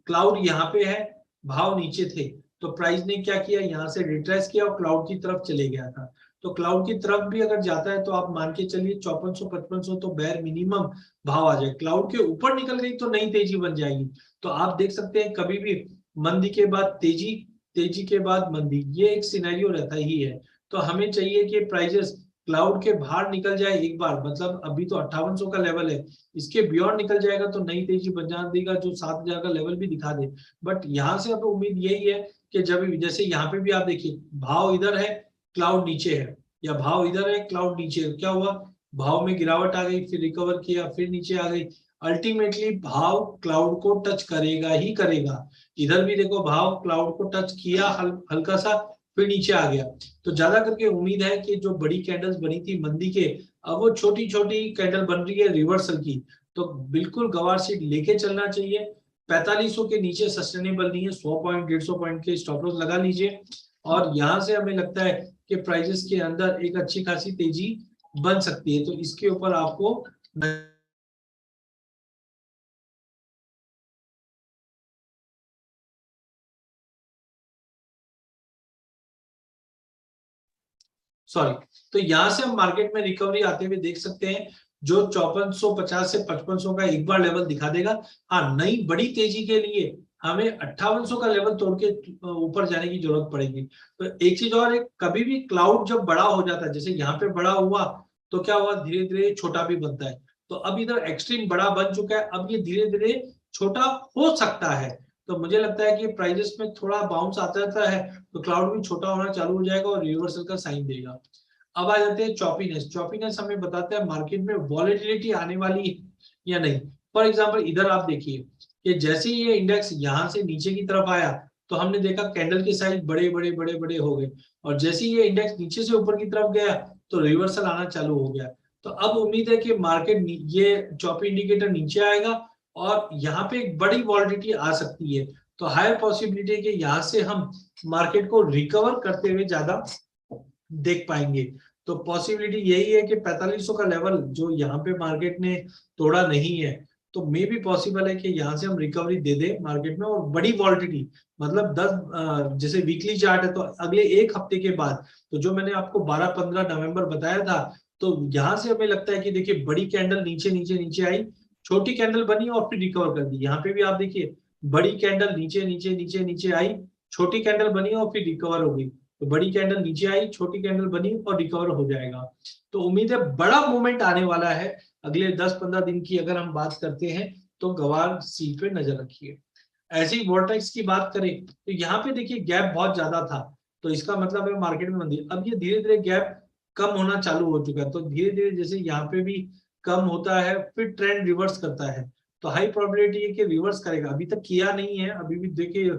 क्लाउड यहाँ पे है, भाव नीचे थे, तो प्राइस ने क्या किया, यहाँ से रिट्रेस किया और क्लाउड की तरफ चले गया था। तो क्लाउड की तरफ भी अगर जाता है तो आप मान के चलिए 5400-5500 तो बेर मिनिमम भाव आ जाए। क्लाउड के ऊपर निकल गई तो नई तेजी बन जाएगी। तो आप देख सकते हैं कभी भी मंदी के बाद तेजी, तेजी के बाद मंदी, ये एक सिनेरियो रहता ही है। तो हमें चाहिए कि प्राइजेस क्लाउड के बाहर निकल जाए एक बार, मतलब अभी तो 5800 का लेवल है, इसके बियॉन्ड निकल जाएगा तो नई तेजी बना देगा जो 7000 का लेवल भी दिखा दे। बट यहाँ से अब उम्मीद यही है कि जब जैसे यहाँ पे भी आप देखिए भाव इधर है, क्लाउड नीचे है, या भाव इधर है, क्लाउड नीचे है, क्या हुआ, भाव में गिरावट आ गई, फिर रिकवर किया, फिर नीचे आ गई। अल्टीमेटली भाव क्लाउड को टच करेगा ही करेगा। इधर भी देखो भाव क्लाउड को टच किया हल्का सा, फिर नीचे आ गया। तो ज्यादा करके उम्मीद है कि जो बड़ी कैंडल्स बनी थी मंदी के, अब वो छोटी छोटी कैंडल बन रही है रिवर्सल की। तो बिल्कुल गवार सीट लेके चलना चाहिए। 4500 के नीचे सस्टेनेबल नहीं है, 100 पॉइंट 150 पॉइंट के स्टॉप लॉस लगा लीजिए। और यहाँ से हमें लगता है कि प्राइजेस के अंदर एक अच्छी खासी तेजी बन सकती है, तो इसके ऊपर आपको सॉरी। तो यहां से हम मार्केट में रिकवरी आते हुए देख सकते हैं, जो 5450 से 5500 का एक बार लेवल दिखा देगा। हाँ, नई बड़ी तेजी के लिए हमें 5800 का लेवल तोड़ के ऊपर जाने की जरूरत पड़ेगी। तो एक चीज और है, कभी भी क्लाउड जब बड़ा हो जाता है, जैसे यहाँ पे बड़ा हुआ तो क्या हुआ, धीरे धीरे छोटा भी बनता है। तो अब इधर एक्सट्रीम बड़ा बन चुका है, अब ये धीरे धीरे छोटा हो सकता है। तो मुझे लगता है कि प्राइजेस में थोड़ा बाउंस आता रहता है, तो क्लाउड भी छोटा होना चालू हो जाएगा और रिवर्सल का साइन देगा। अब आ जाते हैं चॉपीनेस। चॉपीनेस हमें बताता है मार्केट में वॉलेटिलिटी आने वाली है या नहीं। फॉर एग्जांपल इधर आप देखिए कि जैसे ही ये इंडेक्स यहाँ से नीचे की तरफ आया, तो हमने देखा कैंडल के साइज बड़े बड़े बड़े बड़े हो गए, और जैसे ही ये इंडेक्स नीचे से ऊपर की तरफ गया तो रिवर्सल आना चालू हो गया। तो अब उम्मीद है कि मार्केट ये चॉपी इंडिकेटर नीचे आएगा और यहाँ पे एक बड़ी वॉलेटिलिटी आ सकती है। तो हायर पॉसिबिलिटी है कि यहाँ से हम मार्केट को रिकवर करते हुए ज्यादा देख पाएंगे। तो पॉसिबिलिटी यही है कि 4500 का लेवल जो यहाँ पे मार्केट ने तोड़ा नहीं है, तो मे भी पॉसिबल है कि यहाँ से हम रिकवरी दे दे मार्केट में। और बड़ी वॉलिटिलिटी मतलब 10 जैसे वीकली चार्ट है, तो अगले एक हफ्ते के बाद, तो जो मैंने आपको 12-15 नवंबर बताया था, तो यहाँ से हमें लगता है कि देखिए बड़ी कैंडल नीचे नीचे नीचे आई, छोटी कैंडल बनी और फिर रिकवर कर दी। यहाँ पे भी आप देखिए बड़ी कैंडल नीचे नीचे नीचे नीचे आई, छोटी कैंडल बनी और फिर रिकवर हो गई। तो बड़ी कैंडल नीचे आई, छोटी कैंडल बनी और रिकवर हो जाएगा। तो उम्मीद है बड़ा मूवमेंट आने वाला है अगले 10-15 दिन की। अगर हम बात करते हैं तो गवार सीट पे नजर रखिए। ऐसे ही वोर्टेक्स की बात करें तो यहाँ पे देखिए गैप बहुत ज्यादा था, तो इसका मतलब है मार्केट में मंदी। अब ये धीरे धीरे गैप कम होना चालू हो चुका है, तो धीरे धीरे जैसे यहाँ पे भी कम होता है फिर ट्रेंड रिवर्स करता है, तो हाई प्रोबेबिलिटी है कि रिवर्स करेगा। अभी तक किया नहीं है, अभी भी देखिए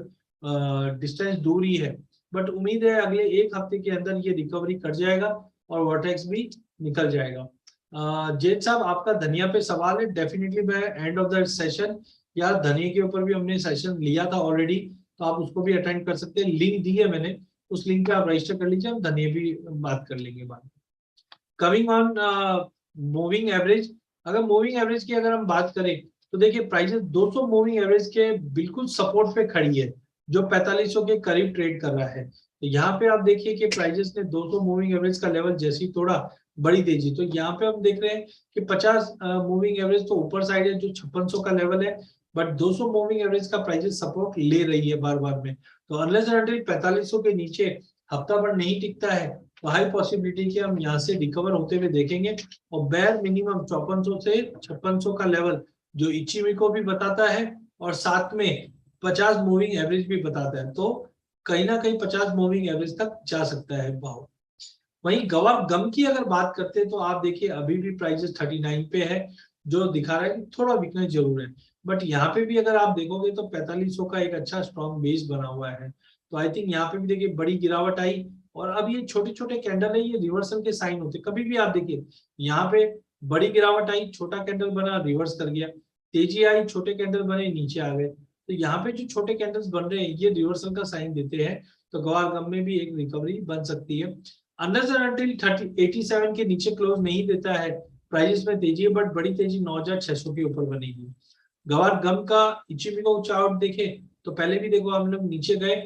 डिस्टेंस दूर ही है, बट उम्मीद है अगले एक हफ्ते के अंदर ये रिकवरी कर जाएगा और वोर्टेक्स भी निकल जाएगा। जेठ साहब, आपका धनिया पे सवाल है, डेफिनेटली मैं एंड ऑफ द सेशन, या धनिया के ऊपर भी हमने सेशन लिया था ऑलरेडी, तो आप उसको भी अटेंड कर सकते हैं, लिंक दी है मैंने, उस लिंक पे आप रजिस्टर कर लीजिए, हम धनिया भी बात कर लेंगे बाद में। कमिंग ऑन मूविंग एवरेज, अगर मूविंग एवरेज की अगर हम बात करें तो देखिए प्राइसेस 200 मूविंग एवरेज के बिल्कुल सपोर्ट पे खड़ी है, जो 4500 के करीब ट्रेड कर रहा है। तो यहाँ पे आप देखिए कि प्राइसेस ने 200 मूविंग एवरेज का लेवल जैसे ही तोड़ा, बड़ी तेजी। तो यहाँ पे हम देख रहे हैं कि 50 मूविंग एवरेज तो ऊपर साइड है, जो 5600 का लेवल है, बट 200 मूविंग एवरेज का प्राइसेस सपोर्ट ले रही है बार बार में। तो अनलेस एंड अनटिल 4500 के नीचे हफ्ता भर नहीं टिकता है, तो हाई पॉसिबिलिटी कि हम यहाँ से रिकवर होते हुए देखेंगे। और बैर मिनिमम 5400 से 5600 का लेवल जो इचिमिको भी बताता है, और साथ में 50 मूविंग एवरेज भी बताता है, तो कहीं ना कहीं 50 मूविंग एवरेज तक जा सकता है भाव। वहीं गवार गम की अगर बात करते हैं तो आप देखिए अभी भी प्राइसेस 39 पे है, जो दिखा रहा है कि थोड़ा वीकनेस जरूर है, बट यहाँ पे भी अगर आप देखोगे तो 4500 का एक अच्छा स्ट्रॉन्ग बेस बना हुआ है। तो आई थिंक यहाँ पे भी देखिए बड़ी गिरावट आई, और अब ये छोटे छोटे कैंडल है, ये रिवर्सल के साइन होते, कभी भी आप देखिए यहाँ पे बड़ी गिरावट आई, छोटा कैंडल बना रिवर्स कर गया, तेजी आई, छोटे कैंडल बने नीचे आ गए। तो यहाँ पे जो छोटे कैंडल्स बन रहे हैं ये रिवर्सल का साइन देते हैं, तो गवार गम में भी एक रिकवरी बन सकती है। अंडर अनटिल 87 के नीचे क्लोज नहीं देता है, प्राइस में तेजी है, बट बड़ी तेजी 9600 के ऊपर बनेगी। गवार गम का इचिमिको चार्ट देखे तो पहले भी देखो हम लोग नीचे गए,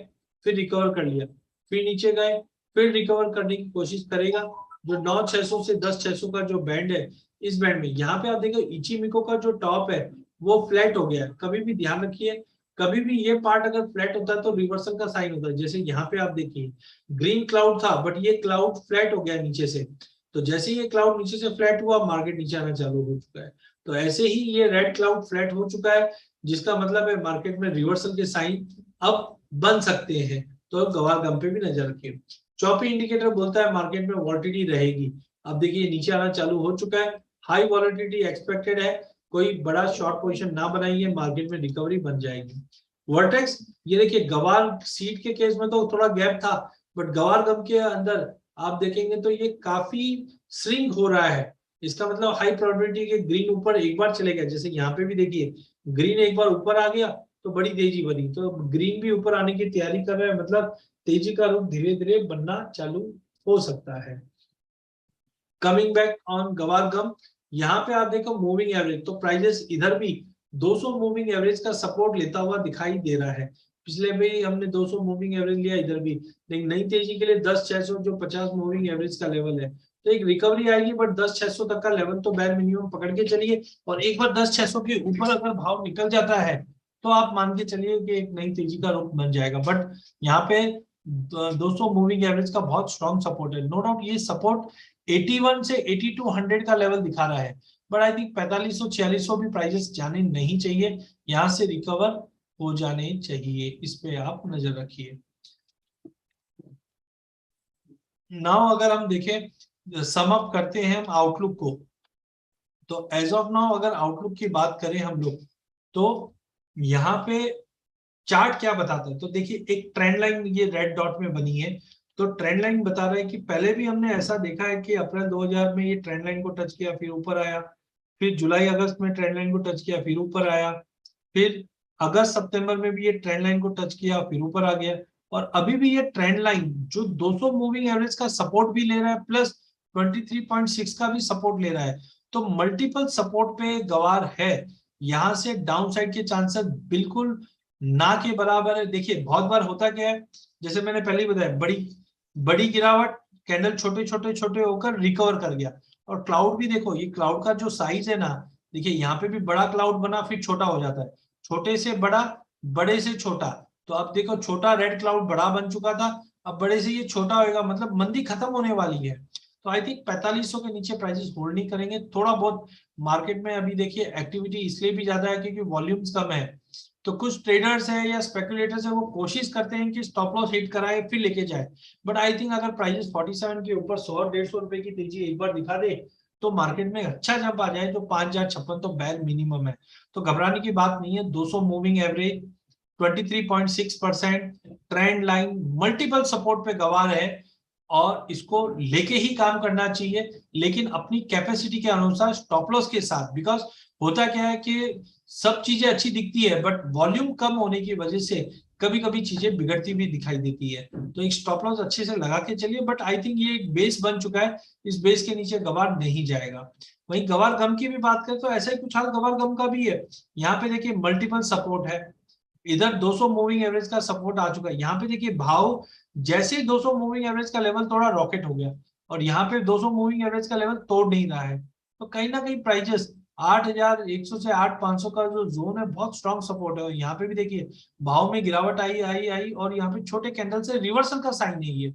फिर रिकवर कर लिया, फिर नीचे गए, फिर रिकवर करने की कोशिश करेगा। जो 9600 से 10600 का जो बैंड है, इस बैंड में यहाँ पे आप देखो इचिमिको का जो टॉप है वो फ्लैट हो गया है। कभी भी ध्यान रखिए, कभी भी ये पार्ट अगर फ्लैट होता है तो रिवर्सल का साइन होता है। जैसे यहाँ पे आप देखिए ग्रीन क्लाउड था, बट ये क्लाउड फ्लैट हो गया नीचे से, तो जैसे ही ये क्लाउड नीचे से फ्लैट हुआ मार्केट नीचे आना चालू हो चुका है। तो ऐसे ही ये रेड क्लाउड फ्लैट हो चुका है, जिसका मतलब है मार्केट में रिवर्सल के साइन अब बन सकते हैं, तो गवार गम पे भी नजर रखिए। चौपी इंडिकेटर बोलता है मार्केट में वॉलिटिलिटी रहेगी। अब देखिए नीचे आना चालू हो चुका है, हाई वॉलिटिलिटी एक्सपेक्टेड है, कोई बड़ा शॉर्ट पोजीशन ना बनाइए, मार्केट में रिकवरी बन जाएगी। वर्टेक्स, ये देखिए गवार सीट के केस में तो थोड़ा गैप था, बट गवार गम के अंदर आप देखेंगे तो ये काफी श्रिंक हो रहा है। इसका मतलब हाई प्रोबेबिलिटी के ग्रीन ऊपर एक बार चले गया, जैसे यहाँ पे भी देखिए ग्रीन एक बार ऊपर आ गया तो बड़ी तेजी बनी, तो ग्रीन भी ऊपर आने की तैयारी कर रहा है, मतलब तेजी का रुख धीरे धीरे बनना चालू हो सकता है। कमिंग बैक ऑन गवार गम, यहाँ पे आप देखो मूविंग एवरेज, तो प्राइजेस इधर भी 200 मूविंग एवरेज का सपोर्ट लेता हुआ दिखाई दे रहा है। पिछले भी हमने 200 मूविंग एवरेज लिया, इधर भी, लेकिन नई तेजी के लिए 10,600 जो 50 मूविंग एवरेज का लेवल है, तो एक रिकवरी आएगी, बट 10,600 तक का लेवल तो बैर मिनिमम पकड़ के चलिए, और एक बार 10,600 के ऊपर अगर भाव निकल जाता है तो आप मान के चलिए कि एक नई तेजी का रुख बन जाएगा। बट यहाँ पे 200 मूविंग एवरेज का बहुत स्ट्रॉन्ग सपोर्ट है, नो डाउट ये सपोर्ट 81 से 8200 का लेवल दिखा रहा है, बट आई थिंक 4500 4600 भी प्राइजेस जाने नहीं चाहिए, यहां से रिकवर हो जाने चाहिए, इस पे आप नजर रखिए। नाउ अगर हम देखें, सम अप करते हैं हम आउटलुक को, तो एज ऑफ नाउ अगर आउटलुक की बात करें हम लोग, तो यहाँ पे चार्ट क्या बताता है, तो देखिए एक ट्रेंड लाइन ये रेड डॉट में बनी है, तो ट्रेंड लाइन बता रहा है कि पहले भी हमने ऐसा देखा है कि अप्रैल 2000 में ये ट्रेंड लाइन को टच किया फिर ऊपर आया, फिर जुलाई अगस्त में ट्रेंड लाइन को टच किया फिर ऊपर आया, फिर अगस्त सितंबर में भी ये ट्रेंड लाइन को टच किया फिर ऊपर आ गया, और अभी भी ये ट्रेंड लाइन जो 200 मूविंग एवरेज का सपोर्ट भी ले रहा है प्लस 23.6 का भी सपोर्ट ले रहा है, तो मल्टीपल सपोर्ट पे गवार है, यहां से डाउन साइड के चांसेस बिल्कुल ना के बराबर है। देखिए बहुत बार होता क्या है, जैसे मैंने पहले ही बताया, बड़ी बड़ी गिरावट, कैंडल छोटे छोटे छोटे होकर रिकवर कर गया, और क्लाउड भी देखो, ये क्लाउड का जो साइज है ना, देखिए यहाँ पे भी बड़ा क्लाउड बना फिर छोटा हो जाता है, छोटे से बड़ा, बड़े से छोटा, तो अब देखो छोटा रेड क्लाउड बड़ा बन चुका था, अब बड़े से ये छोटा होएगा, मतलब मंदी खत्म होने वाली है। तो आई थिंक 4500 के नीचे प्राइसेस होल्ड नहीं करेंगे, थोड़ा बहुत मार्केट में अभी देखिए एक्टिविटी इसलिए भी ज्यादा है क्योंकि वॉल्यूम्स कम है, तो कुछ ट्रेडर्स है या स्पेकुलेटर्स है वो कोशिश करते हैं कि स्टॉप लॉस हिट कराए फिर लेके जाए, बट आई थिंक अगर प्राइसेस 47 के ऊपर 100-150 रुपए की तेजी एक बार दिखा दे तो मार्केट में अच्छा जंप आ जाए, तो 5056 तो बैर मिनिमम है, तो घबराने की बात नहीं है। 200 moving average 23.6%, trend line multiple support पे गवार है, और इसको लेके ही काम करना चाहिए, लेकिन अपनी कैपेसिटी के अनुसार स्टॉप लॉस के साथ, बिकॉज होता क्या है कि सब चीजें अच्छी दिखती है बट वॉल्यूम कम होने की वजह से कभी कभी चीजें बिगड़ती भी दिखाई देती है, तो एक स्टॉप लॉस अच्छे से लगा के चलिए, बट आई थिंक ये एक बेस बन चुका है, इस बेस के नीचे गवार नहीं जाएगा। वहीं गवार गम की भी बात करें तो ऐसा ही कुछ हाल गवार गम का भी है, यहाँ पे देखिए मल्टीपल सपोर्ट है, इधर 200 मूविंग एवरेज का सपोर्ट आ चुका है, यहाँ पे देखिए भाव जैसे 200 मूविंग एवरेज का लेवल थोड़ा रॉकेट हो गया, और यहाँ पे 200 मूविंग एवरेज का लेवल तोड़ नहीं रहा है, तो कहीं ना कहीं प्राइजेस 8,100 से 8,500 का जो जोन है बहुत स्ट्रॉन्ग सपोर्ट है, और यहाँ पे भी देखिए भाव में गिरावट आई आई आई, और यहाँ पे छोटे कैंडल से रिवर्सल का साइन नहीं है।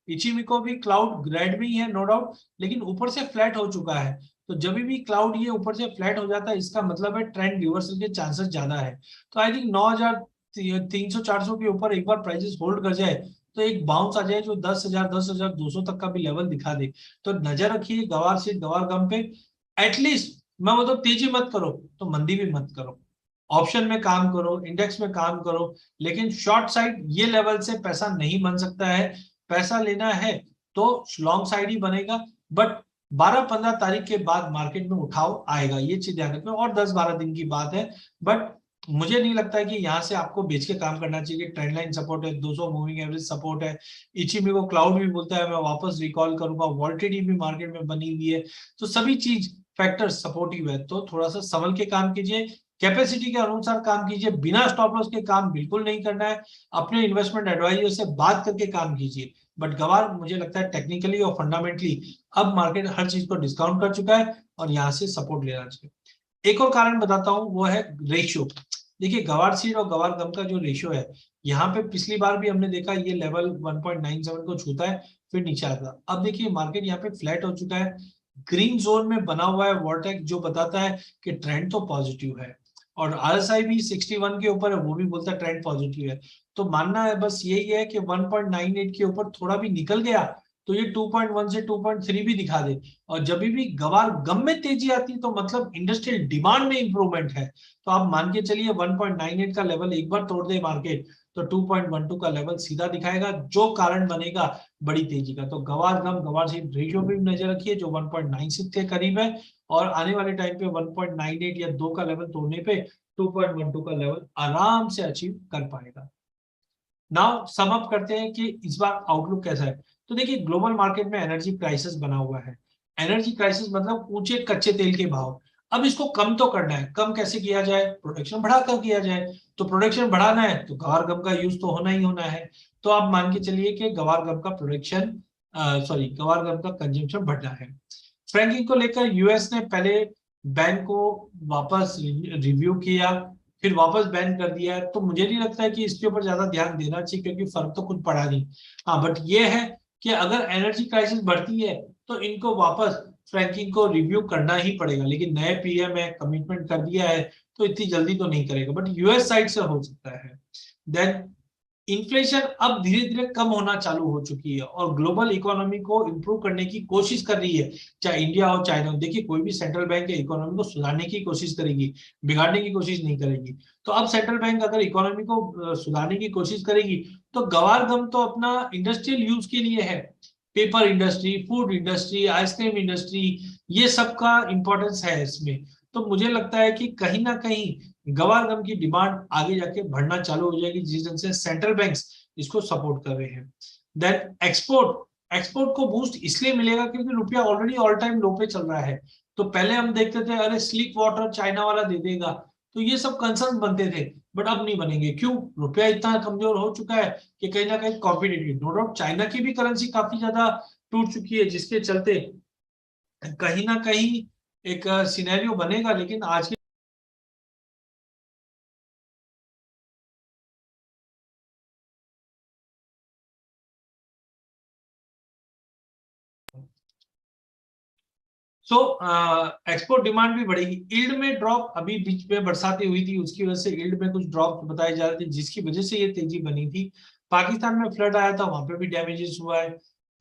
इचिमिको भी क्लाउड ग्रेड में ही है नो डाउट, लेकिन ऊपर से फ्लैट हो चुका है, तो जब भी क्लाउड ये ऊपर से फ्लैट हो जाता है इसका मतलब है ट्रेंड रिवर्सल के चांसेस ज्यादा है, तो आई थिंक 9,300-400 के ऊपर एक बार प्राइसेस होल्ड कर जाए तो एक बाउंस आ जाए जो 10,000 10,200 तक का भी लेवल दिखा दे, तो नजर रखिए गवार से गवार गम पे। एटलीस्ट मैं वो तो तेजी मत करो तो मंदी भी मत करो, ऑप्शन में काम करो, इंडेक्स में काम करो, लेकिन शॉर्ट साइड ये लेवल से पैसा नहीं बन सकता है, पैसा लेना है तो लॉन्ग साइड ही बनेगा, बट 12-15 तारीख के बाद मार्केट में उठाव आएगा, ये चीज ध्यान रखना, और 10-12 दिन की बात है, बट मुझे नहीं लगता है कि यहाँ से आपको बेच के काम करना चाहिए। ट्रेंड लाइन सपोर्ट है, 200 मूविंग एवरेज सपोर्ट है, इचिमी को क्लाउड भी बोलता है, मैं वापस रिकॉल करूंगा, वॉल्टेडी भी मार्केट में बनी हुई है, तो सभी चीज फैक्टर सपोर्टिव है, तो थोड़ा सा संभल के काम कीजिए, कैपेसिटी के अनुसार काम कीजिए, बिना स्टॉप लॉस के काम बिल्कुल नहीं करना है, अपने इन्वेस्टमेंट एडवाइजर से बात करके काम कीजिए, बट गवार मुझे लगता है टेक्निकली और फंडामेंटली अब मार्केट हर चीज को डिस्काउंट कर चुका है और यहाँ से सपोर्ट लेना चाहिए। एक और कारण बताता हूँ, वो है रेशियो। देखिए गवार सीड और गवार गम का जो रेशियो है, यहाँ पे पिछली बार भी हमने देखा ये लेवल 1.97 को छूता है फिर नीचे आता है, अब देखिए मार्केट यहाँ पे फ्लैट हो चुका है, ग्रीन जोन में बना हुआ है वॉर्टेक्स, जो बताता है कि ट्रेंड तो पॉजिटिव है, और आरएसआई भी 61 के ऊपर है, वो भी बोलता है ट्रेंड पॉजिटिव है, तो मानना है बस यही है कि 1.98 के ऊपर थोड़ा भी निकल गया तो ये 2.1 से 2.3 भी दिखा दे, और जब भी गवार गम में तेजी आती है तो मतलब इंडस्ट्रियल डिमांड में इंप्रूवमेंट है, तो आप मान के चलिए 1.98 का लेवल एक बार तोड़ दे मार्केट तो 2.12 का लेवल सीधा दिखाएगा, जो कारण बनेगा बड़ी तेजी का। तो गवार गम गवार शीट रेशियो पे भी नजर रखिए, जो 1.96 के करीब है, और आने वाले टाइम पे 1.98 या 2 का लेवल तोड़ने पे 2.12 का लेवल आराम से अचीव कर पाएगा। नाउ सम अप करते हैं कि इस बार आउटलुक कैसा है। तो देखिए, ग्लोबल मार्केट में एनर्जी क्राइसिस बना हुआ है। एनर्जी क्राइसिस मतलब ऊंचे कच्चे तेल के भाव। अब इसको कम तो करना है, कम कैसे किया जाए? प्रोडक्शन बढ़ाकर किया जाए। तो प्रोडक्शन बढ़ाना है तो गवार गम का यूज तो होना ही होना है। तो आप मान के चलिए कि गवार गम का प्रोडक्शन गवार गम का कंजम्पशन बढ़ना है। फ्रैंकिंग को लेकर यूएस ने पहले बैन को वापस रिव्यू किया, फिर वापस बैन कर दिया है। तो मुझे नहीं लगता है कि इसके ऊपर ज्यादा ध्यान देना चाहिए, क्योंकि फर्क तो कुछ पड़ा नहीं। हाँ, बट ये है कि अगर एनर्जी क्राइसिस बढ़ती है तो इनको वापस फ्रैंकिंग को रिव्यू करना ही पड़ेगा। लेकिन नए पीएम है, कमिटमेंट कर दिया है, तो इतनी जल्दी तो नहीं करेगा, बट यूएस साइड से हो सकता है। देन इन्फ्लेशन अब धीरे धीरे कम होना चालू हो चुकी है और ग्लोबल इकोनॉमी को इंप्रूव करने की कोशिश कर रही है, चाहे इंडिया हो चाइना हो। देखिए, कोई भी सेंट्रल बैंक इकोनॉमी को सुधारने की कोशिश करेगी, बिगाड़ने की कोशिश नहीं करेगी। तो अब सेंट्रल बैंक अगर इकोनॉमी को सुधारने की कोशिश करेगी, तो गवार गम तो अपना इंडस्ट्रियल यूज के लिए है। Paper industry, food industry, ice cream industry, ये सब का इंपॉर्टेंस है इसमें। तो मुझे लगता है कि कहीं ना कहीं गवार गम की डिमांड आगे जाके बढ़ना चालू हो जाएगी, जिस ढंग से सेंट्रल बैंक्स इसको सपोर्ट कर रहे हैं। देन एक्सपोर्ट एक्सपोर्ट को बूस्ट इसलिए मिलेगा क्योंकि रुपया ऑलरेडी ऑल टाइम लो पे चल रहा है। तो पहले हम देखते थे, अरे स्लिक वाटर चाइना वाला दे देगा, तो ये सब कंसर्न बनते थे। बट अब नहीं बनेंगे। क्यों? रुपया इतना कमजोर हो चुका है कि कहीं ना कहीं कॉम्पिटिटिव। नो डाउट चाइना की भी करेंसी काफी ज्यादा टूट चुकी है, जिसके चलते कहीं ना कहीं एक सिनेरियो बनेगा। लेकिन आज के सो एक्सपोर्ट डिमांड भी बढ़ेगी। यील्ड में ड्रॉप, अभी बीच में बरसातें हुई थी, उसकी वजह से यील्ड में कुछ ड्रॉप बताए जा रहे थे, जिसकी वजह से ये तेजी बनी थी। पाकिस्तान में फ्लड आया था, वहां पे भी डैमेजेस हुआ है।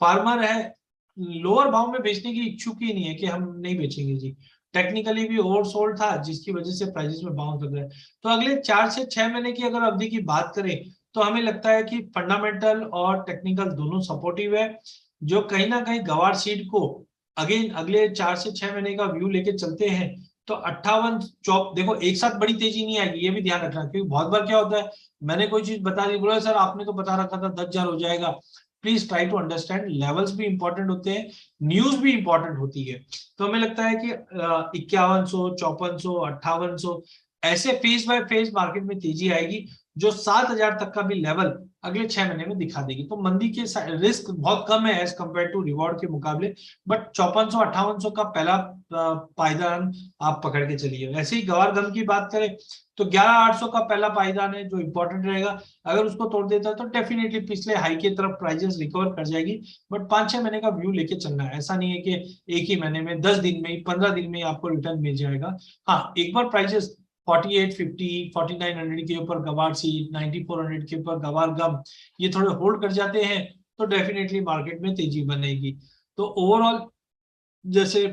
फार्मर है लोअर भाव में बेचने की इच्छुक ही नहीं है कि हम नहीं बेचेंगे जी। टेक्निकली भी ओवरसोल्ड था, जिसकी वजह से प्राइसेस में बाउंस लग रहा है। तो अगले 4 से 6 महीने की अगर अवधि की बात करें, तो हमें लगता है कि फंडामेंटल और टेक्निकल दोनों सपोर्टिव है, जो कहीं ना कहीं गवार सीड को अगेन अगले 4 से 6 महीने का व्यू लेके चलते हैं। तो 58 चौक देखो, एक साथ बड़ी तेजी नहीं आएगी, ये भी ध्यान रखना। क्योंकि बहुत बार क्या होता है, मैंने कोई चीज बता दी, बोला सर आपने तो बता रखा था 10,000 हो जाएगा। Please try to understand, levels भी इंपॉर्टेंट होते हैं, न्यूज भी इंपॉर्टेंट होती है। तो हमें लगता है कि 5100, 5400, 5800 ऐसे फेज बाय फेज मार्केट में तेजी आएगी, जो 7,000 तक का भी लेवल अगले 6 महीने में दिखा देगी। तो मंदी के रिस्क बहुत कम है एज कम्पेयर टू रिवॉर्ड के मुकाबले। बट 5400 5800 का पहला पायदान आप पकड़ के चलिए। वैसे ही गवार गम की बात करें तो 11800 का पहला पायदान है जो इंपॉर्टेंट रहेगा। अगर उसको तोड़ देता है तो डेफिनेटली पिछले हाई की तरफ प्राइजेस रिकवर कर जाएगी। बट 5-6 महीने का व्यू लेके चलना है, ऐसा नहीं है कि एक ही महीने में, 10 दिन में, 15 दिन में आपको रिटर्न मिल जाएगा। हाँ, एक बार प्राइजेस 4850, 4900 के ऊपर गवार सीट, 9400 के ऊपर गवार गम ये थोड़े होल्ड कर जाते हैं, तो डेफिनेटली मार्केट में तेजी बनेगी। तो ओवरऑल, जैसे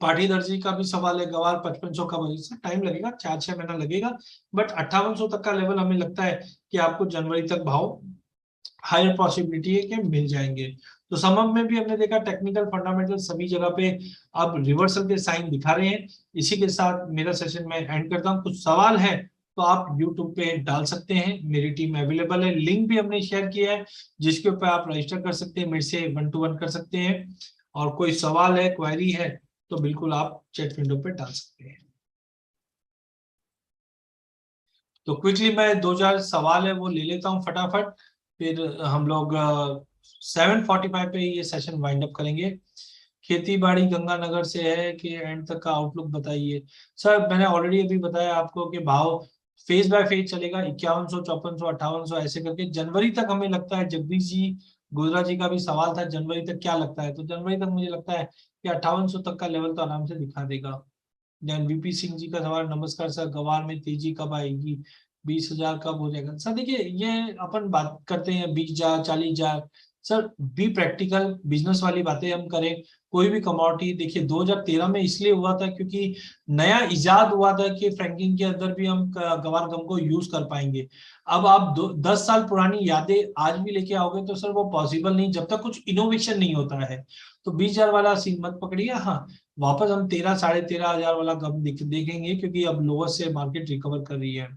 पाटीदार जी का भी सवाल है, गवार 5500 का वजह से टाइम लगेगा, 4-6 महीना लगेगा। बट 5800 तक का लेवल हमें लगता है कि आपको जनवरी तक भाव हायर पॉसिबिलिटी है कि मिल जाएंगे। तो समम में भी हमने देखा टेक्निकल फंडामेंटल सभी जगह पे अब रिवर्सल के साइन दिखा रहे हैं। इसी के साथ मेरा सेशन में एंड करता हूँ। कुछ सवाल है तो आप YouTube पे डाल सकते हैं, मेरी टीम अवेलेबल है, लिंक भी हमने शेयर किया है, जिसके ऊपर आप रजिस्टर कर सकते हैं, मेरे से 1-to-1 कर सकते हैं। और कोई सवाल है, क्वेरी है, तो बिल्कुल आप चैट विंडो पे डाल सकते हैं। तो क्विकली मैं 2-4 सवाल है वो ले लेता हूँ फटाफट, फिर हम लोग 7:45 पे ये सेशन वाइंड अप करेंगे। खेती बाड़ी गंगानगर से है कि एंड तक का आउटलुक बताइए। सर मैंने ऑलरेडी अभी बताया आपको कि भाव फेज बाय फेज चलेगा, 5100, 5400, 5800 ऐसे करके जनवरी तक। हमें लगता है जगदीश जी गुजरा जी का भी सवाल था, जनवरी तक क्या लगता है, तो जनवरी तक मुझे लगता है कि 5800 तक का लेवल तो आराम से दिखा देगा। देन वीपी सिंह जी का सवाल, नमस्कार सर, गवार में तेजी कब आएगी, 20,000 कब हो जाएगा? सर देखिए, ये अपन बात करते हैं 20,000, 40,000, सर बी प्रैक्टिकल, बिजनेस वाली बातें हम करें। कोई भी कमोडिटी देखिए 2013 में इसलिए हुआ था क्योंकि नया इजाद हुआ था कि फ्रैंकिंग के अंदर भी हम गवार गम को यूज कर पाएंगे। अब आप 10 साल पुरानी यादें आज भी लेके आओगे तो सर वो पॉसिबल नहीं जब तक कुछ इनोवेशन नहीं होता है। तो 20,000 वाला सीन मत पकड़िए। हाँ, वापस हम 13-13,500 वाला गम देखेंगे क्योंकि अब लोअर से मार्केट रिकवर कर रही है।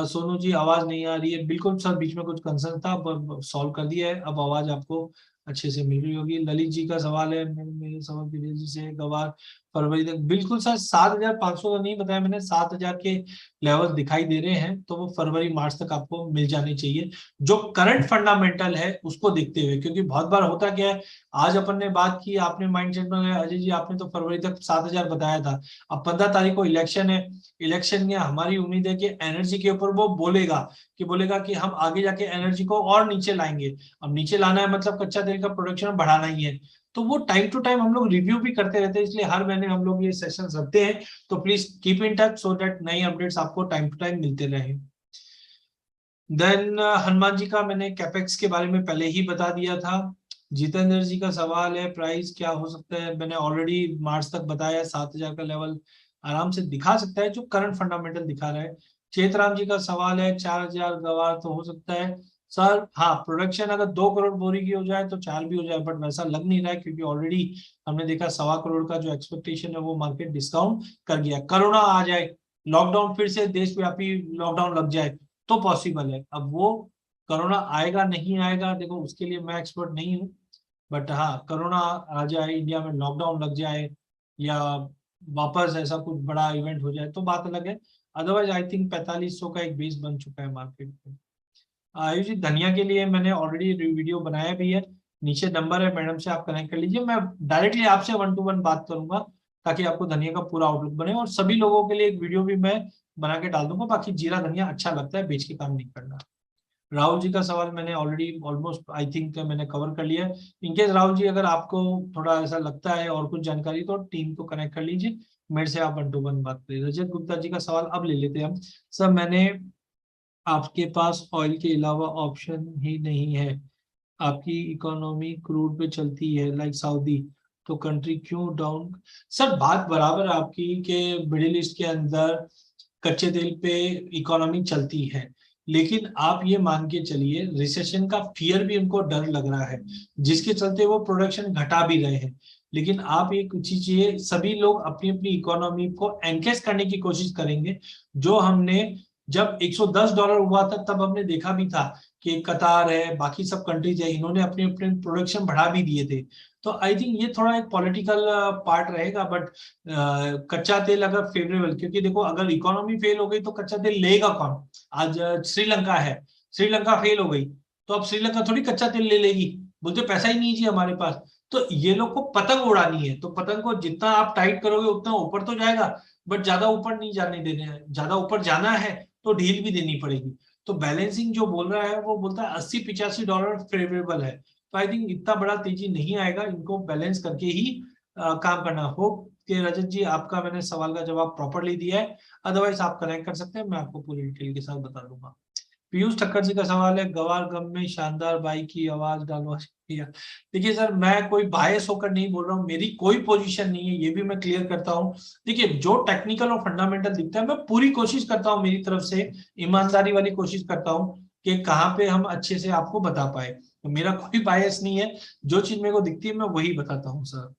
सोनू जी आवाज नहीं आ रही है, बिल्कुल सर बीच में कुछ कंसर्न था, अब सॉल्व कर दिया है, अब आवाज आपको अच्छे से मिल रही होगी। ललित जी का सवाल है, मेरे सवाल की तेजी से गवार फरवरी तक, बिल्कुल सर 7,500 तो नहीं बताया मैंने, 7,000 के लेवल दिखाई दे रहे हैं, तो वो फरवरी मार्च तक आपको मिल जाने चाहिए जो करंट फंडामेंटल है उसको देखते हुए। क्योंकि बहुत बार होता क्या है, आज अपन ने बात की, आपने माइंडसेट में अजय जी आपने तो फरवरी तक 7,000 बताया था, अब 15 तारीख को इलेक्शन है, इलेक्शन में हमारी उम्मीद है कि एनर्जी के ऊपर वो बोलेगा कि हम आगे जाके एनर्जी को और नीचे लाएंगे। अब नीचे लाना है मतलब कच्चा तेल का प्रोडक्शन बढ़ाना ही है, तो वो टाइम टू टाइम हम लोग रिव्यू भी करते रहते हैं, इसलिए हर महीने हम लोग ये सेशन रखते हैं। तो please keep in touch so that नई अपडेट्स आपको टाइम टू टाइम मिलते रहे। देन हनुमान जी का मैंने कैपेक्स के बारे में पहले ही बता दिया था। जितेंद्र जी का सवाल है प्राइस क्या हो सकता है, मैंने ऑलरेडी मार्च तक बताया 7,000 का लेवल आराम से दिखा सकता है जो करंट फंडामेंटल दिखा रहा है। चेतराम जी का सवाल है 4,000 गवार तो हो सकता है सर। हाँ, प्रोडक्शन अगर 2 करोड़ बोरी की हो जाए तो 4 भी हो जाए, बट वैसा लग नहीं रहा है क्योंकि ऑलरेडी हमने देखा 1.25 करोड़ का जो एक्सपेक्टेशन है वो मार्केट डिस्काउंट कर गया। कोरोना आ जाए, लॉकडाउन फिर से देशव्यापी लॉकडाउन लग जाए तो पॉसिबल है। अब वो कोरोना आएगा नहीं आएगा देखो उसके लिए मैं एक्सपर्ट नहीं हूँ, बट हाँ कोरोना आ जाए, इंडिया में लॉकडाउन लग जाए या वापस ऐसा कुछ बड़ा इवेंट हो जाए तो बात अलग है। अदरवाइज आई थिंक 4500 का एक बेस बन चुका है मार्केट में। आयुष जी धनिया के लिए मैंने ऑलरेडी वीडियो बनाया भी है, नीचे नंबर है, मैडम से आप कनेक्ट कर लीजिए, मैं डायरेक्टली आपसे 1 to 1 बात करूंगा ताकि आपको धनिया का पूरा आउटलुक बने। और सभी लोगों के लिए एक वीडियो भी मैं बना के डाल दूंगा। बाकी जीरा धनिया अच्छा लगता है, बेच के काम नहीं करना। राहुल जी का सवाल मैंने ऑलरेडी ऑलमोस्ट आई थिंक मैंने कवर कर लिया है। इनकेस राहुल जी अगर आपको थोड़ा ऐसा लगता है और कुछ जानकारी तो टीम को कनेक्ट कर लीजिए, मेरे से आप 1 to 1 बात करिए। रजत गुप्ता जी का सवाल अब ले लेते हैं हम। सर मैंने आपके पास ऑयल के अलावा ऑप्शन ही नहीं है, आपकी इकोनॉमी क्रूड पे चलती है लाइक सऊदी, तो कंट्री क्यों डाउन। सर बात बराबर है आपकी कि मिडिल ईस्ट के अंदर कच्चे तेल पे इकोनॉमी चलती है, लेकिन आप ये मान के चलिए रिसेशन का फियर भी उनको डर लग रहा है जिसके चलते वो प्रोडक्शन घटा भी रहे हैं। लेकिन आप एक चीज ये सभी लोग अपनी अपनी इकोनॉमी को एनकेस करने की कोशिश करेंगे। जो हमने जब $110 हुआ था तब हमने देखा भी था कि कतार है, बाकी सब कंट्रीज है, इन्होंने अपने अपने प्रोडक्शन बढ़ा भी दिए थे। तो आई थिंक ये थोड़ा एक पॉलिटिकल पार्ट रहेगा, बट कच्चा तेल अगर फेवरेबल, क्योंकि देखो अगर इकोनॉमी फेल हो गई तो कच्चा तेल लेगा कौन। आज श्रीलंका है, श्रीलंका फेल हो गई तो अब श्रीलंका थोड़ी कच्चा तेल ले लेगी, बोलते पैसा ही नहीं जी हमारे पास। तो ये लोग को पतंग उड़ानी है, तो पतंग को जितना आप टाइट करोगे उतना ऊपर तो जाएगा, बट ज्यादा ऊपर नहीं जाने देने हैं, ज्यादा ऊपर जाना है तो ढील भी देनी पड़ेगी। तो बैलेंसिंग जो बोल रहा है वो बोलता है $80-85 फेवरेबल है। तो आई थिंक इतना बड़ा तेजी नहीं आएगा, इनको बैलेंस करके ही काम करना हो। कि रजत जी आपका मैंने सवाल का जवाब प्रॉपरली दिया है, अदरवाइज आप कनेक्ट कर सकते हैं, मैं आपको पूरी डिटेल के साथ बता दूंगा। पीयूष ठक्कर जी का सवाल है गवार गम में शानदार बाई की आवाज डालवा शुक्रिया। देखिए सर मैं कोई बायस होकर नहीं बोल रहा हूँ, मेरी कोई पोजीशन नहीं है, ये भी मैं क्लियर करता हूँ। देखिए जो टेक्निकल और फंडामेंटल दिखता है मैं पूरी कोशिश करता हूँ, मेरी तरफ से ईमानदारी वाली कोशिश करता हूँ कि कहाँ पे हम अच्छे से आपको बता पाए। तो मेरा कोई बायस नहीं है, जो चीज मेरे को दिखती है मैं वही बताता हूँ सर।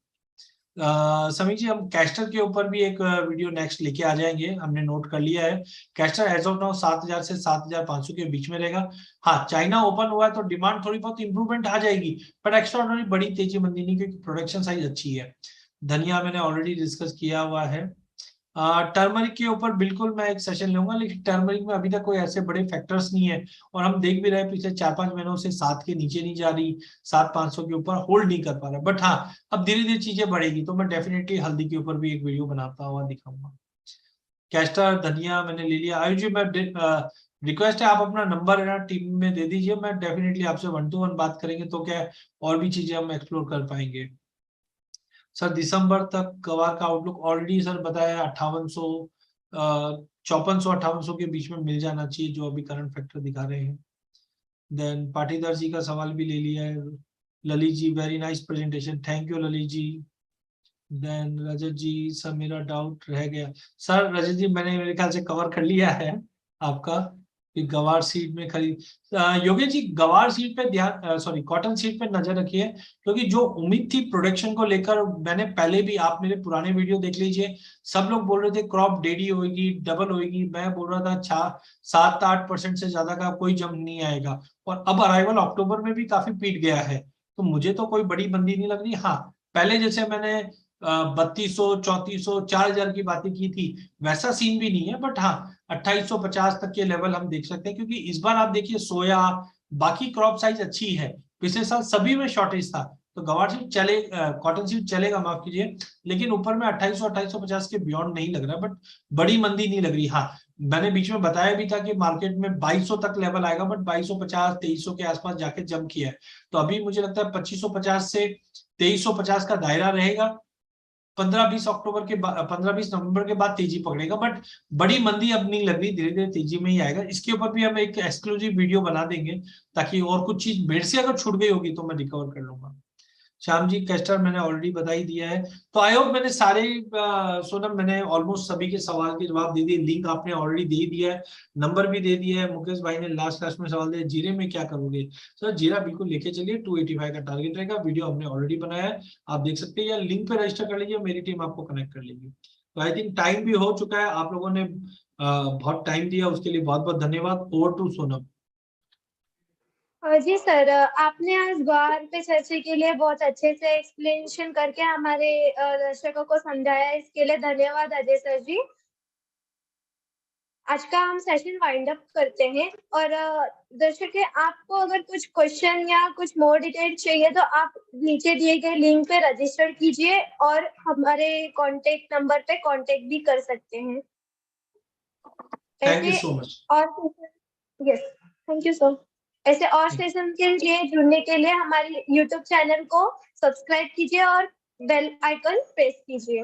समीर जी हम कैस्टर के ऊपर भी एक वीडियो नेक्स्ट लेके आ जाएंगे, हमने नोट कर लिया है। कैस्टर एज ऑफ नाउ 7,000 से 7,500 के बीच में रहेगा। हाँ चाइना ओपन हुआ है तो डिमांड थोड़ी बहुत इंप्रूवमेंट आ जाएगी, बट एक्स्ट्रा बड़ी तेजी मंदी नहीं क्योंकि प्रोडक्शन साइज अच्छी है। धनिया मैंने ऑलरेडी डिस्कस किया हुआ है। टर्मरिक के ऊपर बिल्कुल मैं एक सेशन लूंगा, लेकिन टर्मरिक में अभी तक कोई ऐसे बड़े फैक्टर्स नहीं है, और हम देख भी रहे हैं पिछले 4-5 महीनों से 7 के नीचे नहीं जा रही, 7,500 के ऊपर होल्ड नहीं कर पा रहा। बट हाँ अब धीरे धीरे चीजें बढ़ेगी तो मैं डेफिनेटली हल्दी के ऊपर भी एक वीडियो बनाता हुआ दिखाऊंगा। कैस्टर धनिया मैंने ले लिया। आयुष जी मैं रिक्वेस्ट है आप अपना नंबर है ना टीम में दे दीजिए, मैं डेफिनेटली आपसे 1 to 1 बात करेंगे तो क्या है और भी चीजें हम एक्सप्लोर कर पाएंगे। सर दिसंबर तक गवार का आउटलुक ऑलरेडी सर बताया 5800 5400 5800 के बीच में मिल जाना चाहिए जो अभी करंट फैक्टर दिखा रहे हैं। देन पाटीदार जी का सवाल भी ले लिया है। Lalit ji very nice presentation, thank you Lalit ji. Then Rajat ji sir मेरा डाउट रह गया। सर रजत जी मैंने मेरे ख्याल से कवर कर लिया है आपका कि गवार सीड में खरीद। योगेश जी गवार सीड पे ध्यान, सॉरी कॉटन सीड पे नजर रखिए, क्योंकि जो उम्मीद थी प्रोडक्शन को लेकर, मैंने पहले भी, आप मेरे पुराने वीडियो देख लीजिए, सब लोग बोल रहे थे क्रॉप डेडी होगी, डबल होगी, मैं बोल रहा था 7-8% से ज्यादा का कोई जंप नहीं आएगा, और अब अराइवल अक्टूबर में भी काफी पीट गया है, तो मुझे तो कोई बड़ी मंदी नहीं लग रही। हाँ पहले जैसे मैंने 3200 3400 4000 की बातें की थी, वैसा सीन भी नहीं है, बट हाँ 2850 तक के लेवल हम देख सकते हैं, क्योंकि इस बार आप देखिए सोया बाकी क्रॉप साइज अच्छी है, पिछले साल सभी में शॉर्टेज था, तो गवार सीड चले, कॉटन सीड चलेगा माफ कीजिए, लेकिन ऊपर में 2800 के बियॉन्ड नहीं लग रहा, बट बड़ी मंदी नहीं लग रही। हाँ मैंने बीच में बताया भी था कि मार्केट में 2200 तक लेवल आएगा, बट 2250 2300 के आसपास जाके जंप किया है, तो अभी मुझे लगता है 2550 से 2350 का दायरा रहेगा। 15-20 अक्टूबर के बाद, 15-20 नवंबर के बाद तेजी पकड़ेगा, बट बड़ी मंदी अब नहीं लग रही, धीरे धीरे तेजी में ही आएगा। इसके ऊपर भी हम एक एक्सक्लूसिव वीडियो बना देंगे, ताकि और कुछ चीज मेरे से अगर छूट गई होगी तो मैं रिकवर कर लूंगा। श्याम जी कैस्टर मैंने ऑलरेडी बता ही दिया है, तो आई होप मैंने सारे, सोनम मैंने ऑलमोस्ट सभी के सवाल के जवाब दे दिए, लिंक आपने ऑलरेडी दे दिया है, नंबर भी दे दिया है। मुकेश भाई ने लास्ट क्लास में सवाल दिया जीरे में क्या करोगे, सर जीरा बिल्कुल लेके चलिए, 285 का टारगेट रहेगा, वीडियो हमने ऑलरेडी बनाया है, आप देख सकते हैं, या लिंक पे रजिस्टर कर लीजिए, मेरी टीम आपको कनेक्ट कर लेगी। तो आई थिंक टाइम भी हो चुका है, आप लोगों ने बहुत टाइम दिया, उसके लिए बहुत बहुत धन्यवाद। Over to Sonam.
जी सर, आपने आज ग्वार पे चर्चा के लिए बहुत अच्छे से एक्सप्लेनेशन करके हमारे दर्शकों को समझाया, इसके लिए धन्यवाद अजय सर जी। आज का हम सेशन वाइंड अप करते हैं, और दर्शक आपको अगर कुछ क्वेश्चन या कुछ मोर डिटेल चाहिए तो आप नीचे दिए गए लिंक पे रजिस्टर कीजिए, और हमारे कांटेक्ट नंबर पे कांटेक्ट भी कर सकते हैं।
Thank you so much.
और यस, थैंक यू सर। ऐसे और सेशन के लिए जुड़ने के लिए हमारे YouTube चैनल को सब्सक्राइब कीजिए और बेल आइकन प्रेस कीजिए।